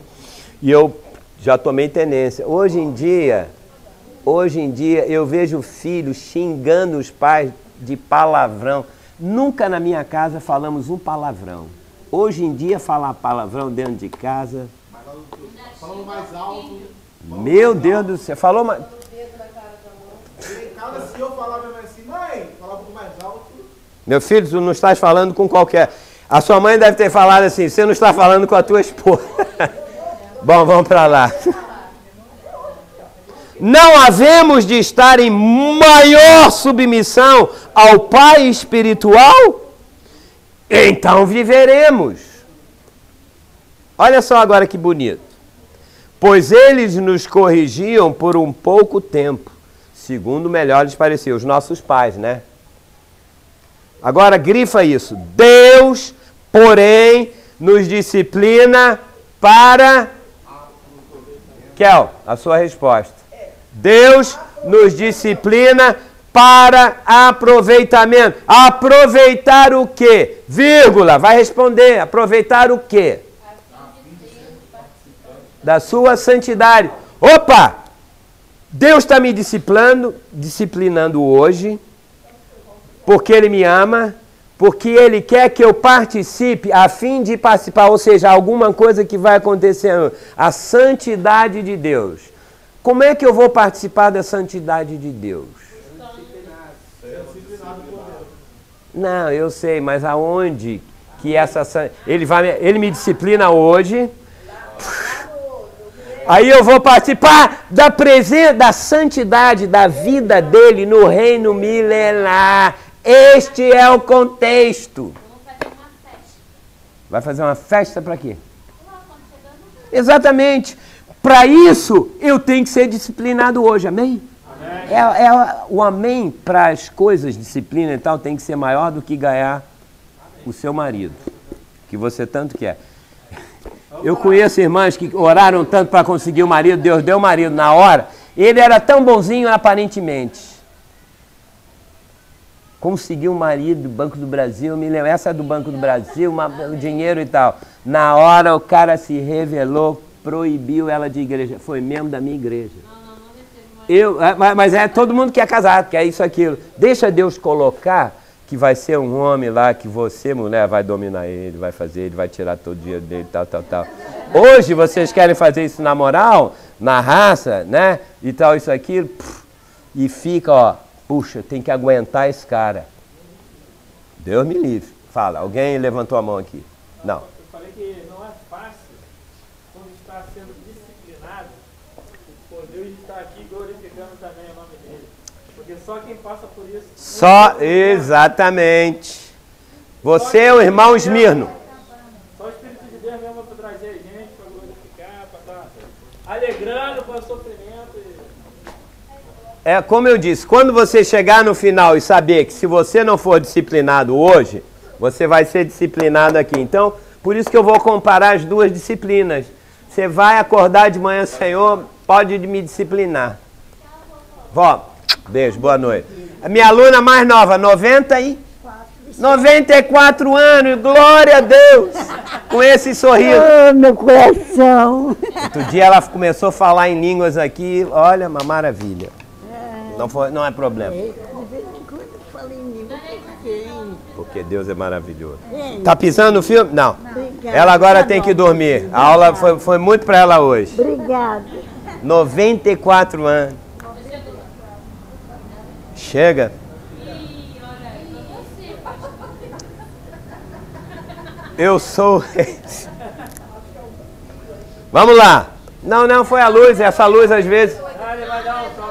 E eu já tomei tenência. Hoje em dia, eu vejo filhos xingando os pais de palavrão. Nunca na minha casa falamos um palavrão. Hoje em dia, falar palavrão dentro de casa... Falando mais alto. Meu Deus do céu, falou mais... Em casa, se eu falar minha mãe assim, mãe, falar um pouco mais alto. Meu filho, tu não estás falando com qualquer... A sua mãe deve ter falado assim, você não está falando com a tua esposa. Bom, vamos para lá. Não havemos de estar em maior submissão ao Pai espiritual? Então viveremos. Olha só agora que bonito. Pois eles nos corrigiam por um pouco tempo, segundo melhor lhes pareceu, os nossos pais, né? Agora grifa isso. Deus, porém, nos disciplina para... Kel, a sua resposta. Deus nos disciplina para aproveitamento. Aproveitar o quê? Vírgula, vai responder. Aproveitar o quê? Da sua santidade. Opa! Deus está me disciplinando hoje, porque Ele me ama, porque Ele quer que eu participe a fim de participar, ou seja, alguma coisa que vai acontecer, a santidade de Deus. Como é que eu vou participar da santidade de Deus? Não, eu sei, mas aonde que Ele me disciplina hoje, aí eu vou participar da presença, da santidade, da vida dele no reino milenar. Este é o contexto. Vai fazer uma festa para quê? Exatamente. Para isso, eu tenho que ser disciplinado hoje, amém? O amém para as coisas, disciplina e tal, tem que ser maior do que ganhar o seu marido, que você tanto quer. Eu conheço irmãs que oraram tanto para conseguir o marido, Deus deu o marido na hora, ele era tão bonzinho aparentemente. Conseguiu um marido do Banco do Brasil, me lembro, essa é do Banco do Brasil, o dinheiro e tal. Na hora o cara se revelou, proibiu ela de igreja, foi membro da minha igreja. Mas todo mundo quer casar, quer isso, aquilo. Deixa Deus colocar que vai ser um homem lá, que você, mulher, vai dominar ele, vai fazer, ele vai tirar todo o dinheiro dele, tal. Hoje vocês querem fazer isso na moral, na raça, né? E tal, isso, aquilo, e fica, ó, puxa, tem que aguentar esse cara. Deus me livre. Fala, alguém levantou a mão aqui? Não. Eu falei que não é fácil quando está sendo disciplinado, por Deus estar aqui glorificando também o nome dele. Porque só quem passa por isso... Exatamente. Você é o irmão Esmirno. Só o Espírito de Deus mesmo para trazer a gente, para glorificar, para estar alegrando com o sofrimento. É como eu disse, quando você chegar no final e saber que se você não for disciplinado hoje, você vai ser disciplinado aqui. Então, por isso que eu vou comparar as duas disciplinas. Você vai acordar de manhã, Senhor, pode me disciplinar. Vó, beijo, boa noite. A minha aluna mais nova, 94 anos, glória a Deus, com esse sorriso. Oh, meu coração. Outro dia ela começou a falar em línguas aqui, olha, uma maravilha. Não é problema. De vez em quando eu falo em língua porque Deus é maravilhoso. Tá pisando no filme? Não. Obrigada. Ela agora tem que dormir. A aula foi muito para ela hoje. Obrigada. 94 anos. Chega. Eu sou... Vamos lá. Não, foi a luz. Essa luz às vezes...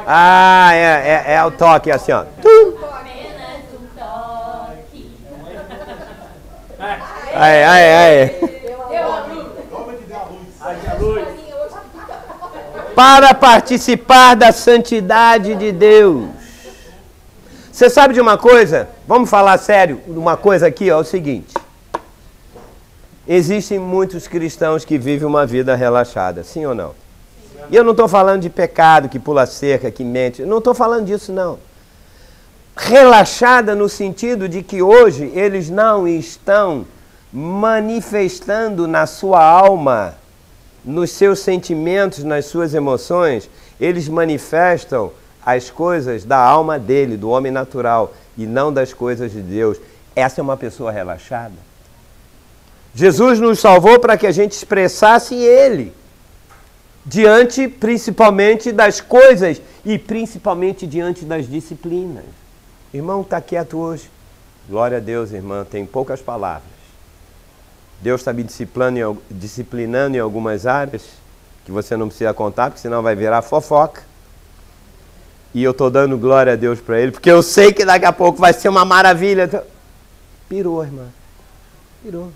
Ah, é o toque assim, ó. Ai. Toma de dar a luz. Para participar da santidade de Deus. Você sabe de uma coisa? Vamos falar sério, uma coisa aqui, ó, é o seguinte. Existem muitos cristãos que vivem uma vida relaxada, sim ou não? E eu não estou falando de pecado, que pula cerca, que mente. Eu não estou falando disso, não. Relaxada no sentido de que hoje eles não estão manifestando na sua alma, nos seus sentimentos, nas suas emoções, eles manifestam as coisas da alma dele, do homem natural, e não das coisas de Deus. Essa é uma pessoa relaxada. Jesus nos salvou para que a gente expressasse Ele, diante principalmente das coisas e principalmente diante das disciplinas. Irmão, está quieto hoje? Glória a Deus, irmã, tem poucas palavras. Deus está me disciplinando em algumas áreas que você não precisa contar, porque senão vai virar fofoca. E eu estou dando glória a Deus para Ele, porque eu sei que daqui a pouco vai ser uma maravilha. Pirou, irmã. Pirou.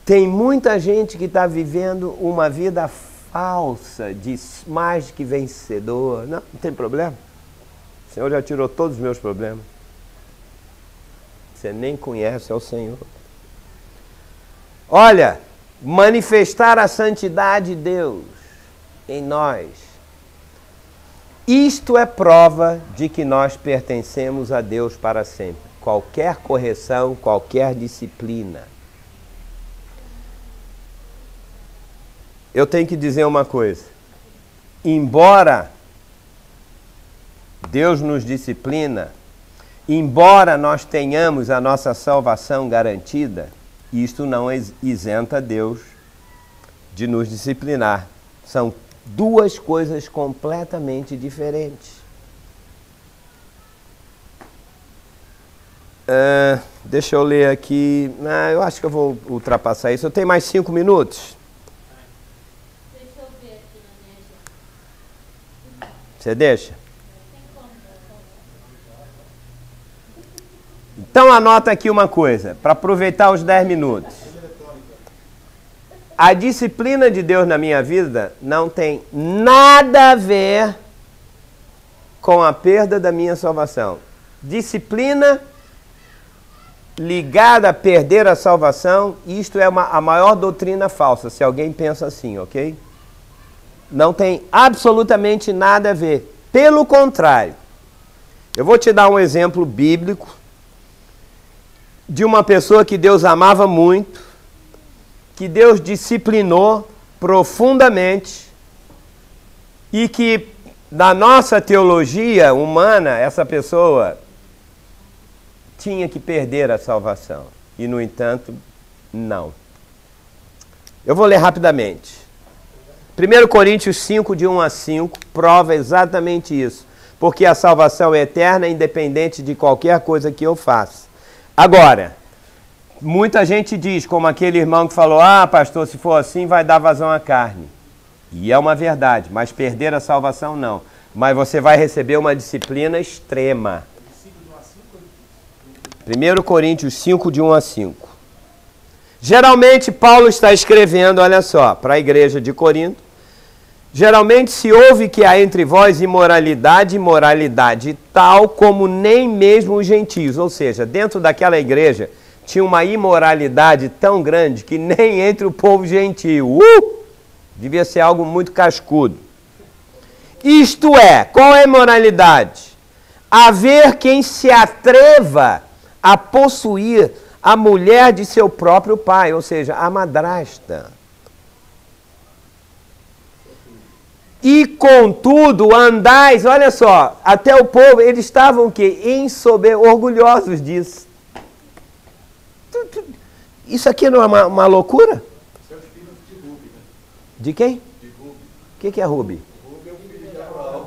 Tem muita gente que está vivendo uma vida falsa, de mais que vencedor. Não tem problema. O Senhor já tirou todos os meus problemas. Você nem conhece, é o Senhor. Olha, manifestar a santidade de Deus em nós. Isto é prova de que nós pertencemos a Deus para sempre. Qualquer correção, qualquer disciplina. Eu tenho que dizer uma coisa. Embora Deus nos disciplina, embora nós tenhamos a nossa salvação garantida, isto não isenta Deus de nos disciplinar. São duas coisas completamente diferentes. Deixa eu ler aqui. Eu acho que eu vou ultrapassar isso. Eu tenho mais 5 minutos. Deixa eu ver aqui na minha agenda. Você deixa? Então anota aqui uma coisa, para aproveitar os 10 minutos. A disciplina de Deus na minha vida não tem nada a ver com a perda da minha salvação. Disciplina ligada a perder a salvação, isto é a maior doutrina falsa, se alguém pensa assim, ok? Não tem absolutamente nada a ver. Pelo contrário, eu vou te dar um exemplo bíblico de uma pessoa que Deus amava muito, que Deus disciplinou profundamente e que, na nossa teologia humana, essa pessoa tinha que perder a salvação. E, no entanto, não. Eu vou ler rapidamente. 1 Coríntios 5, de 1 a 5, prova exatamente isso. Porque a salvação é eterna, independente de qualquer coisa que eu faça. Agora, muita gente diz, como aquele irmão que falou, pastor, se for assim vai dar vazão à carne. E é uma verdade, mas perder a salvação não. Mas você vai receber uma disciplina extrema. 1 Coríntios 5, de 1 a 5. Geralmente Paulo está escrevendo, olha só, para a igreja de Corinto. Geralmente se ouve que há entre vós imoralidade tal como nem mesmo os gentios. Ou seja, dentro daquela igreja tinha uma imoralidade tão grande que nem entre o povo gentio. Devia ser algo muito cascudo. Isto é, qual é a imoralidade? Haver quem se atreva a possuir a mulher de seu próprio pai, ou seja, a madrasta. E contudo andais, olha só, até o povo, eles estavam o quê? Orgulhosos disso. Isso aqui não é uma loucura? Isso é o espírito de Rubi, né? De quem? De Rubi. O que é Rubi? Rubi é o filho de Abraão.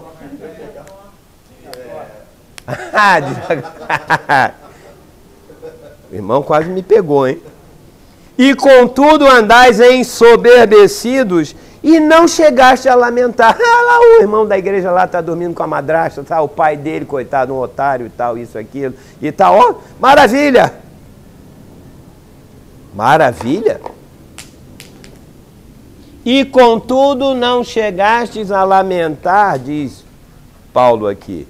O irmão quase me pegou, hein? E contudo andais ensoberbecidos e não chegaste a lamentar. Lá o irmão da igreja lá está dormindo com a madrasta, tá? O pai dele, coitado, um otário e tal, isso, aquilo e tal. Ó, maravilha! Maravilha! E contudo não chegastes a lamentar, diz Paulo aqui,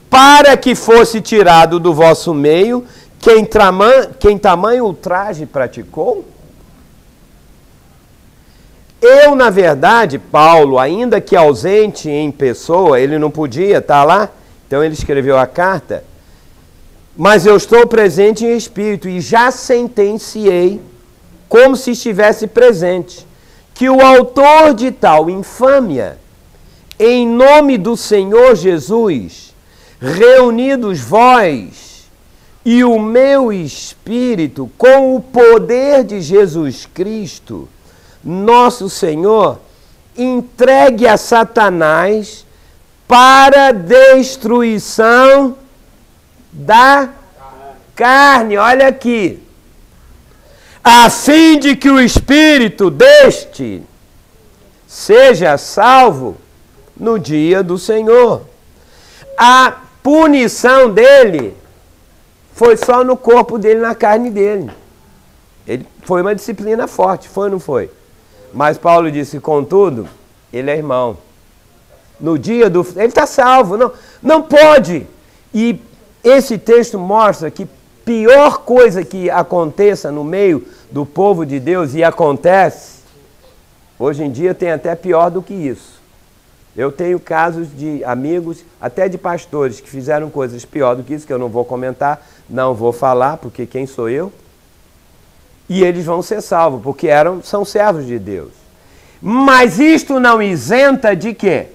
para que fosse tirado do vosso meio quem tamanho ultraje praticou? Eu, na verdade, Paulo, ainda que ausente em pessoa, ele não podia estar lá, então ele escreveu a carta, mas eu estou presente em espírito e já sentenciei, como se estivesse presente, que o autor de tal infâmia, em nome do Senhor Jesus, reunidos vós e o meu espírito com o poder de Jesus Cristo, nosso Senhor, entregue a Satanás para destruição da carne. Olha aqui. A fim de que o espírito deste seja salvo no dia do Senhor. A punição dele foi só no corpo dele, na carne dele. Ele foi uma disciplina forte, foi ou não foi? Mas Paulo disse, contudo, ele é irmão. No dia do... Ele está salvo, não pode. E esse texto mostra que pior coisa que aconteça no meio do povo de Deus, e acontece, hoje em dia tem até pior do que isso. Eu tenho casos de amigos, até de pastores, que fizeram coisas pior do que isso, que eu não vou comentar, não vou falar, porque quem sou eu? E eles vão ser salvos, porque são servos de Deus. Mas isto não isenta de quê?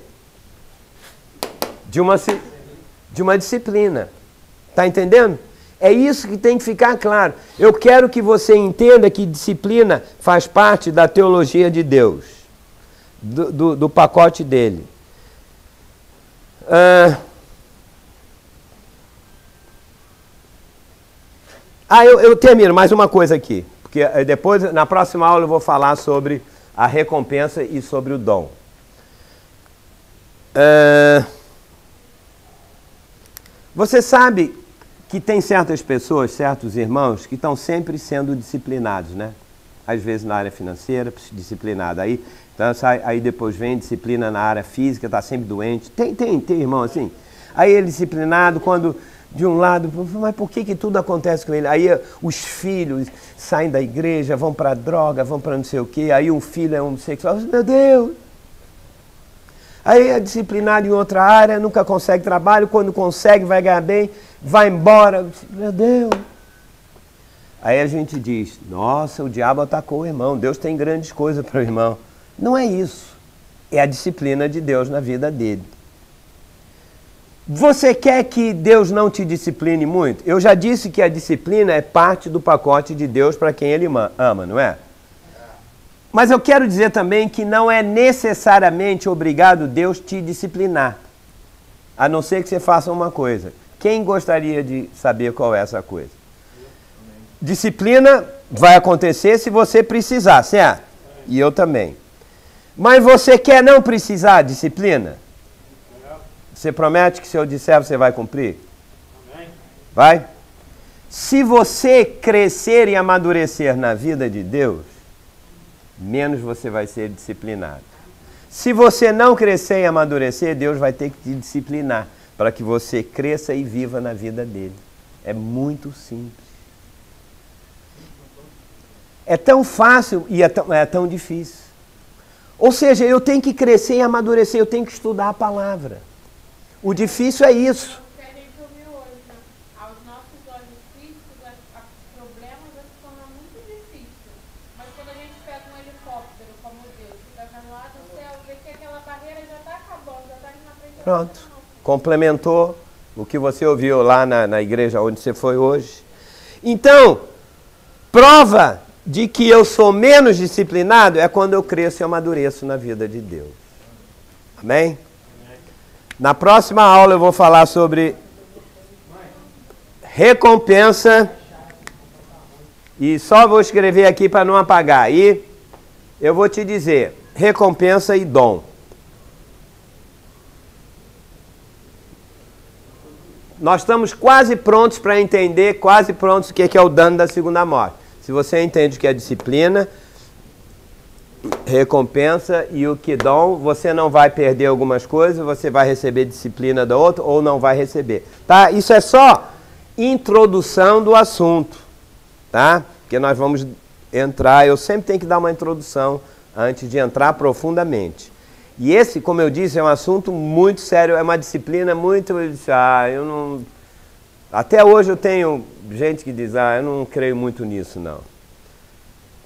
De uma disciplina. Está entendendo? É isso que tem que ficar claro. Eu quero que você entenda que disciplina faz parte da teologia de Deus, do pacote dele. Eu termino mais uma coisa aqui, porque depois, na próxima aula, eu vou falar sobre a recompensa e sobre o dom. Você sabe que tem certas pessoas, certos irmãos, que estão sempre sendo disciplinados, né? Às vezes na área financeira, disciplinado. Aí depois vem disciplina na área física, está sempre doente. Tem irmão assim. Aí ele é disciplinado quando, de um lado, mas por que tudo acontece com ele? Aí os filhos saem da igreja, vão para droga, vão para não sei o quê. Aí um filho é homossexual, meu Deus! Aí é disciplinado em outra área, nunca consegue trabalho, quando consegue vai ganhar bem, vai embora, meu Deus. Aí a gente diz, nossa, o diabo atacou o irmão, Deus tem grandes coisas para o irmão. Não é isso, é a disciplina de Deus na vida dele. Você quer que Deus não te discipline muito? Eu já disse que a disciplina é parte do pacote de Deus para quem ele ama, não é? Mas eu quero dizer também que não é necessariamente obrigado Deus te disciplinar, a não ser que você faça uma coisa. Quem gostaria de saber qual é essa coisa? Disciplina vai acontecer se você precisar, certo? E eu também. Mas você quer não precisar de disciplina? Você promete que se eu disser você vai cumprir? Vai? Se você crescer e amadurecer na vida de Deus, menos você vai ser disciplinado. Se você não crescer e amadurecer, Deus vai ter que te disciplinar para que você cresça e viva na vida dele. É muito simples. É tão fácil e é tão difícil. Ou seja, eu tenho que crescer e amadurecer, eu tenho que estudar a palavra. O difícil é isso. O que a gente ouviu hoje, né? Aos nossos olhos físicos, os problemas se tornam muito difíceis. Mas quando a gente pega um helicóptero, como Deus, fica vendo lá do céu, vê que aquela barreira já está acabando, já está indo na frente. Pronto. Complementou o que você ouviu lá na igreja onde você foi hoje. Então, prova de que eu sou menos disciplinado é quando eu cresço e amadureço na vida de Deus. Amém? Na próxima aula eu vou falar sobre recompensa e só vou escrever aqui para não apagar. E eu vou te dizer, recompensa e dom. Nós estamos quase prontos para entender, quase prontos o que é o dano da segunda morte. Se você entende o que é disciplina, recompensa e o que dom, você não vai perder algumas coisas, você vai receber disciplina da outra ou não vai receber. Tá? Isso é só introdução do assunto, tá? Porque nós vamos entrar, eu sempre tenho que dar uma introdução antes de entrar profundamente. E esse, como eu disse, é um assunto muito sério, é uma disciplina muito... eu não... Até hoje eu tenho gente que diz, eu não creio muito nisso, não.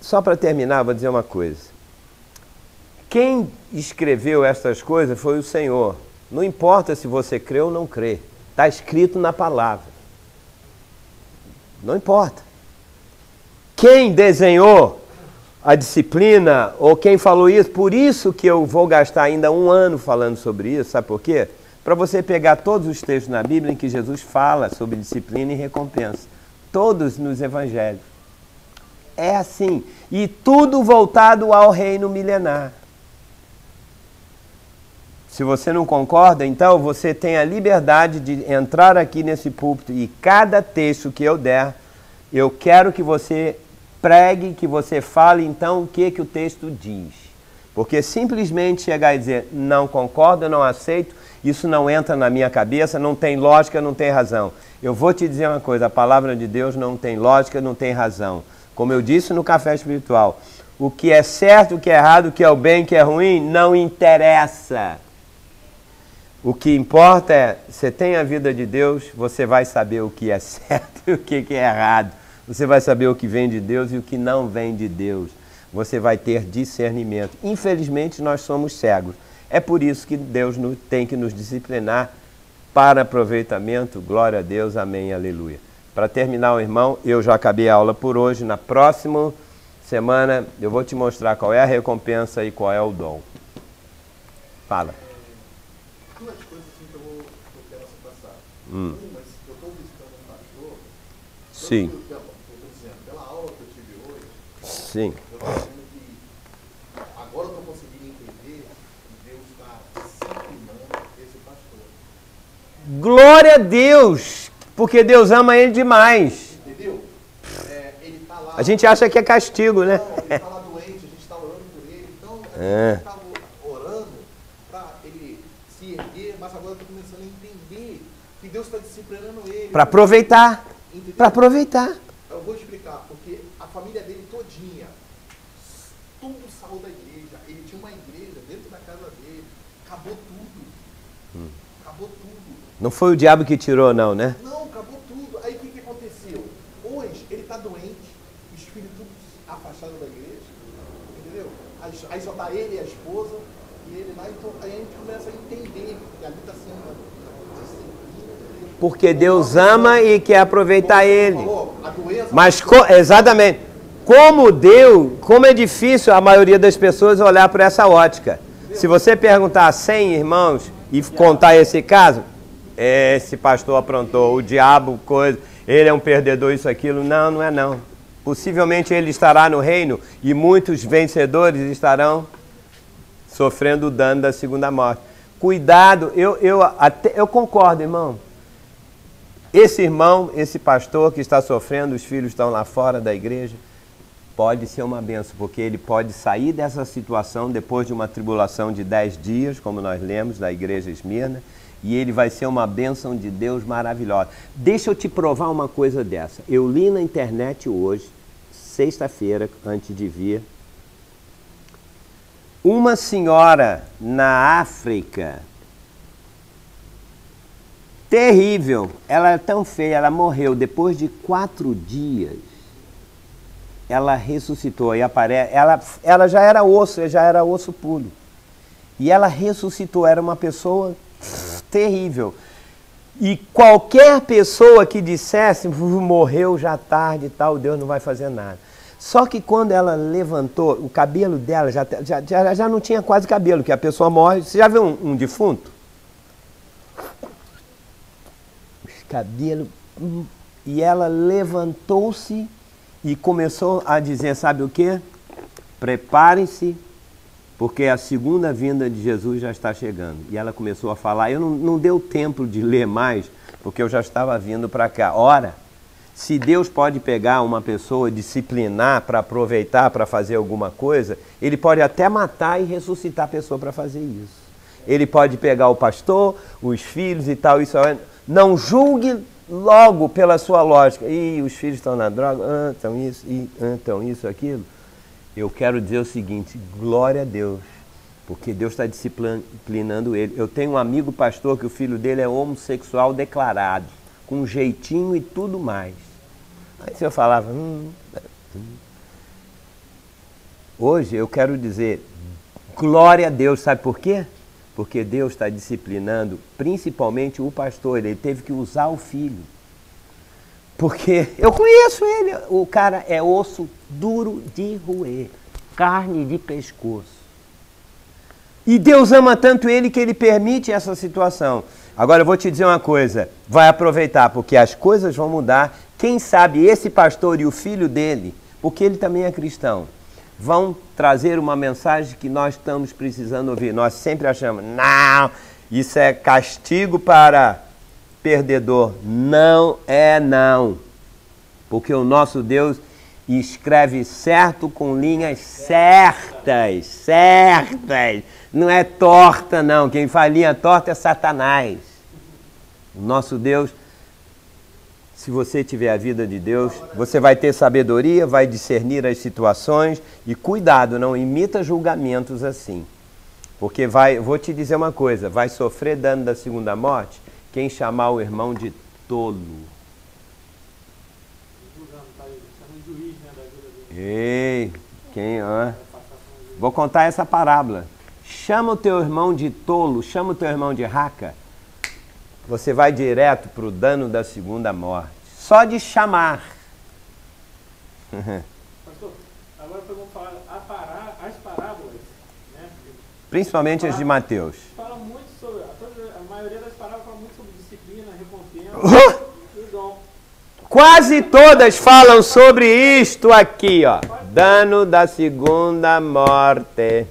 Só para terminar, vou dizer uma coisa. Quem escreveu essas coisas foi o Senhor. Não importa se você crê ou não crê. Está escrito na palavra. Não importa. Quem desenhou a disciplina, ou quem falou isso, por isso que eu vou gastar ainda 1 ano falando sobre isso, sabe por quê? Para você pegar todos os textos na Bíblia em que Jesus fala sobre disciplina e recompensa. Todos nos evangelhos. É assim. E tudo voltado ao reino milenar. Se você não concorda, então você tem a liberdade de entrar aqui nesse púlpito e cada texto que eu der, eu quero que você pregue, que você fale então o que o texto diz. Porque simplesmente chegar e dizer, não concordo, não aceito, isso não entra na minha cabeça, não tem lógica, não tem razão. Eu vou te dizer uma coisa, a palavra de Deus não tem lógica, não tem razão. Como eu disse no café espiritual, o que é certo, o que é errado, o que é o bem, o que é ruim, não interessa. O que importa é, você tem a vida de Deus, você vai saber o que é certo e o que é errado. Você vai saber o que vem de Deus e o que não vem de Deus. Você vai ter discernimento. Infelizmente, nós somos cegos. É por isso que Deus tem que nos disciplinar para aproveitamento. Glória a Deus, amém, aleluia. Para terminar, irmão, eu já acabei a aula por hoje. Na próxima semana, eu vou te mostrar qual é a recompensa e qual é o dom. Fala. Duas coisas assim que eu quero passar. Uma, eu estou visitando um pastor. Sim. Eu estou dizendo, pela aula que eu tive hoje, Sim. eu estou dizendo que agora eu estou conseguindo entender que Deus está disciplinando esse pastor. Glória a Deus! Porque Deus ama ele demais. Entendeu? Ele está lá. A gente acha que é castigo, né? Não, ele está lá doente, a gente está orando por ele. Então, a gente está orando para ele se erguer, mas agora eu estou começando a entender que Deus está disciplinando ele. Para aproveitar. Entendeu? Para aproveitar. Eu vou explicar, porque a família dele todinha, tudo saiu da igreja. Ele tinha uma igreja dentro da casa dele. Acabou tudo. Acabou tudo. Não foi o diabo que tirou, não, né? Não, acabou tudo. Aí o que aconteceu? Hoje ele está doente, os filhos tudo afastados da igreja, entendeu? Aí só está ele e a esposa, e ele lá, então aí a gente começa a entender que ali está sendo disciplina. Porque Deus ama e quer aproveitar ele. Falou, a doença. Mas, exatamente, como é difícil a maioria das pessoas olhar por essa ótica. Se você perguntar a 100 irmãos e contar esse caso, esse pastor aprontou, o diabo, coisa, ele é um perdedor, isso, aquilo. Não, não é não. Possivelmente ele estará no reino e muitos vencedores estarão sofrendo o dano da segunda morte. Cuidado, eu concordo, irmão. Esse irmão, esse pastor que está sofrendo, os filhos estão lá fora da igreja, pode ser uma benção, porque ele pode sair dessa situação depois de uma tribulação de 10 dias, como nós lemos da igreja Esmirna, e ele vai ser uma bênção de Deus maravilhosa. Deixa eu te provar uma coisa dessa. Eu li na internet hoje, sexta-feira, antes de vir, uma senhora na África, terrível, ela é tão feia, ela morreu depois de 4 dias. Ela ressuscitou e aparece, ela já era osso puro. E ela ressuscitou, era uma pessoa terrível. E qualquer pessoa que dissesse, morreu já tarde e tal, Deus não vai fazer nada. Só que quando ela levantou, o cabelo dela já não tinha quase cabelo, porque a pessoa morre. Você já viu um defunto? Os cabelos. E ela levantou-se e começou a dizer, sabe o quê? Preparem-se, porque a segunda vinda de Jesus já está chegando. E ela começou a falar, eu não deu tempo de ler mais, porque eu já estava vindo para cá. Ora, Se Deus pode pegar uma pessoa, disciplinar para aproveitar, para fazer alguma coisa, Ele pode até matar e ressuscitar a pessoa para fazer isso. Ele pode pegar o pastor, os filhos e tal. Isso não julgue logo pela sua lógica. Ih, os filhos estão na droga, estão isso, aquilo. Eu quero dizer o seguinte, glória a Deus, porque Deus está disciplinando ele. Eu tenho um amigo pastor que o filho dele é homossexual declarado, com jeitinho e tudo mais. Aí eu falava... Hoje eu quero dizer, glória a Deus, sabe por quê? Porque Deus está disciplinando principalmente o pastor, ele teve que usar o filho. Porque eu conheço ele, o cara é osso duro de roer, carne de pescoço. E Deus ama tanto ele que ele permite essa situação. Agora eu vou te dizer uma coisa, vai aproveitar, porque as coisas vão mudar. Quem sabe esse pastor e o filho dele, porque ele também é cristão, vão trazer uma mensagem que nós estamos precisando ouvir. Nós sempre achamos, não, isso é castigo para perdedor. Não é não. Porque o nosso Deus escreve certo com linhas certas, certas. Não é torta não, quem faz linha torta é Satanás. O nosso Deus, se você tiver a vida de Deus, você vai ter sabedoria, vai discernir as situações e cuidado, não imita julgamentos assim. Porque vou te dizer uma coisa, vai sofrer dano da segunda morte quem chamar o irmão de tolo. Ei, vou contar essa parábola. Chama o teu irmão de tolo, chama o teu irmão de raca, você vai direto para o dano da segunda morte. Só de chamar. Pastor, agora vamos falar as parábolas, né? Principalmente as de Mateus. Fala muito sobre, a maioria das parábolas fala muito sobre disciplina, recompensa e dom. Quase todas falam sobre isto aqui, ó. Dano da segunda morte.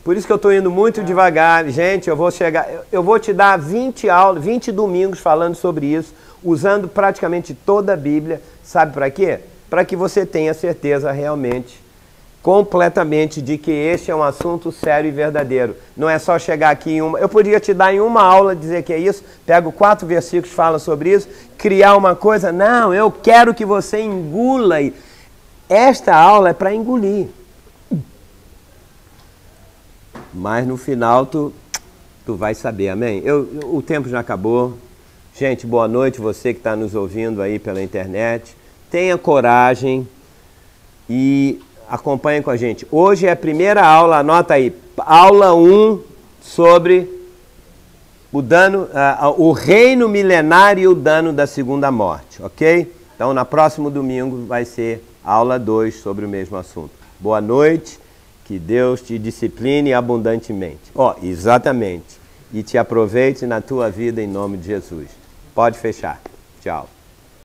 Por isso que eu estou indo muito devagar. Gente, eu vou te dar 20 aulas, 20 domingos falando sobre isso, usando praticamente toda a Bíblia. Sabe para quê? Para que você tenha certeza realmente, completamente, de que este é um assunto sério e verdadeiro. Não é só chegar aqui em uma... Eu podia te dar em uma aula dizer que é isso, pego 4 versículos que falam sobre isso, criar uma coisa. Não, eu quero que você engula. Esta aula é para engolir. Mas no final tu vai saber, amém? O tempo já acabou. Gente, boa noite, você que está nos ouvindo aí pela internet. Tenha coragem e acompanhe com a gente. Hoje é a primeira aula, anota aí, aula 1 sobre o dano, o reino milenário e o dano da segunda morte, ok? Então, no próximo domingo vai ser aula 2 sobre o mesmo assunto. Boa noite. Que Deus te discipline abundantemente. Exatamente. E te aproveite na tua vida em nome de Jesus. Pode fechar. Tchau.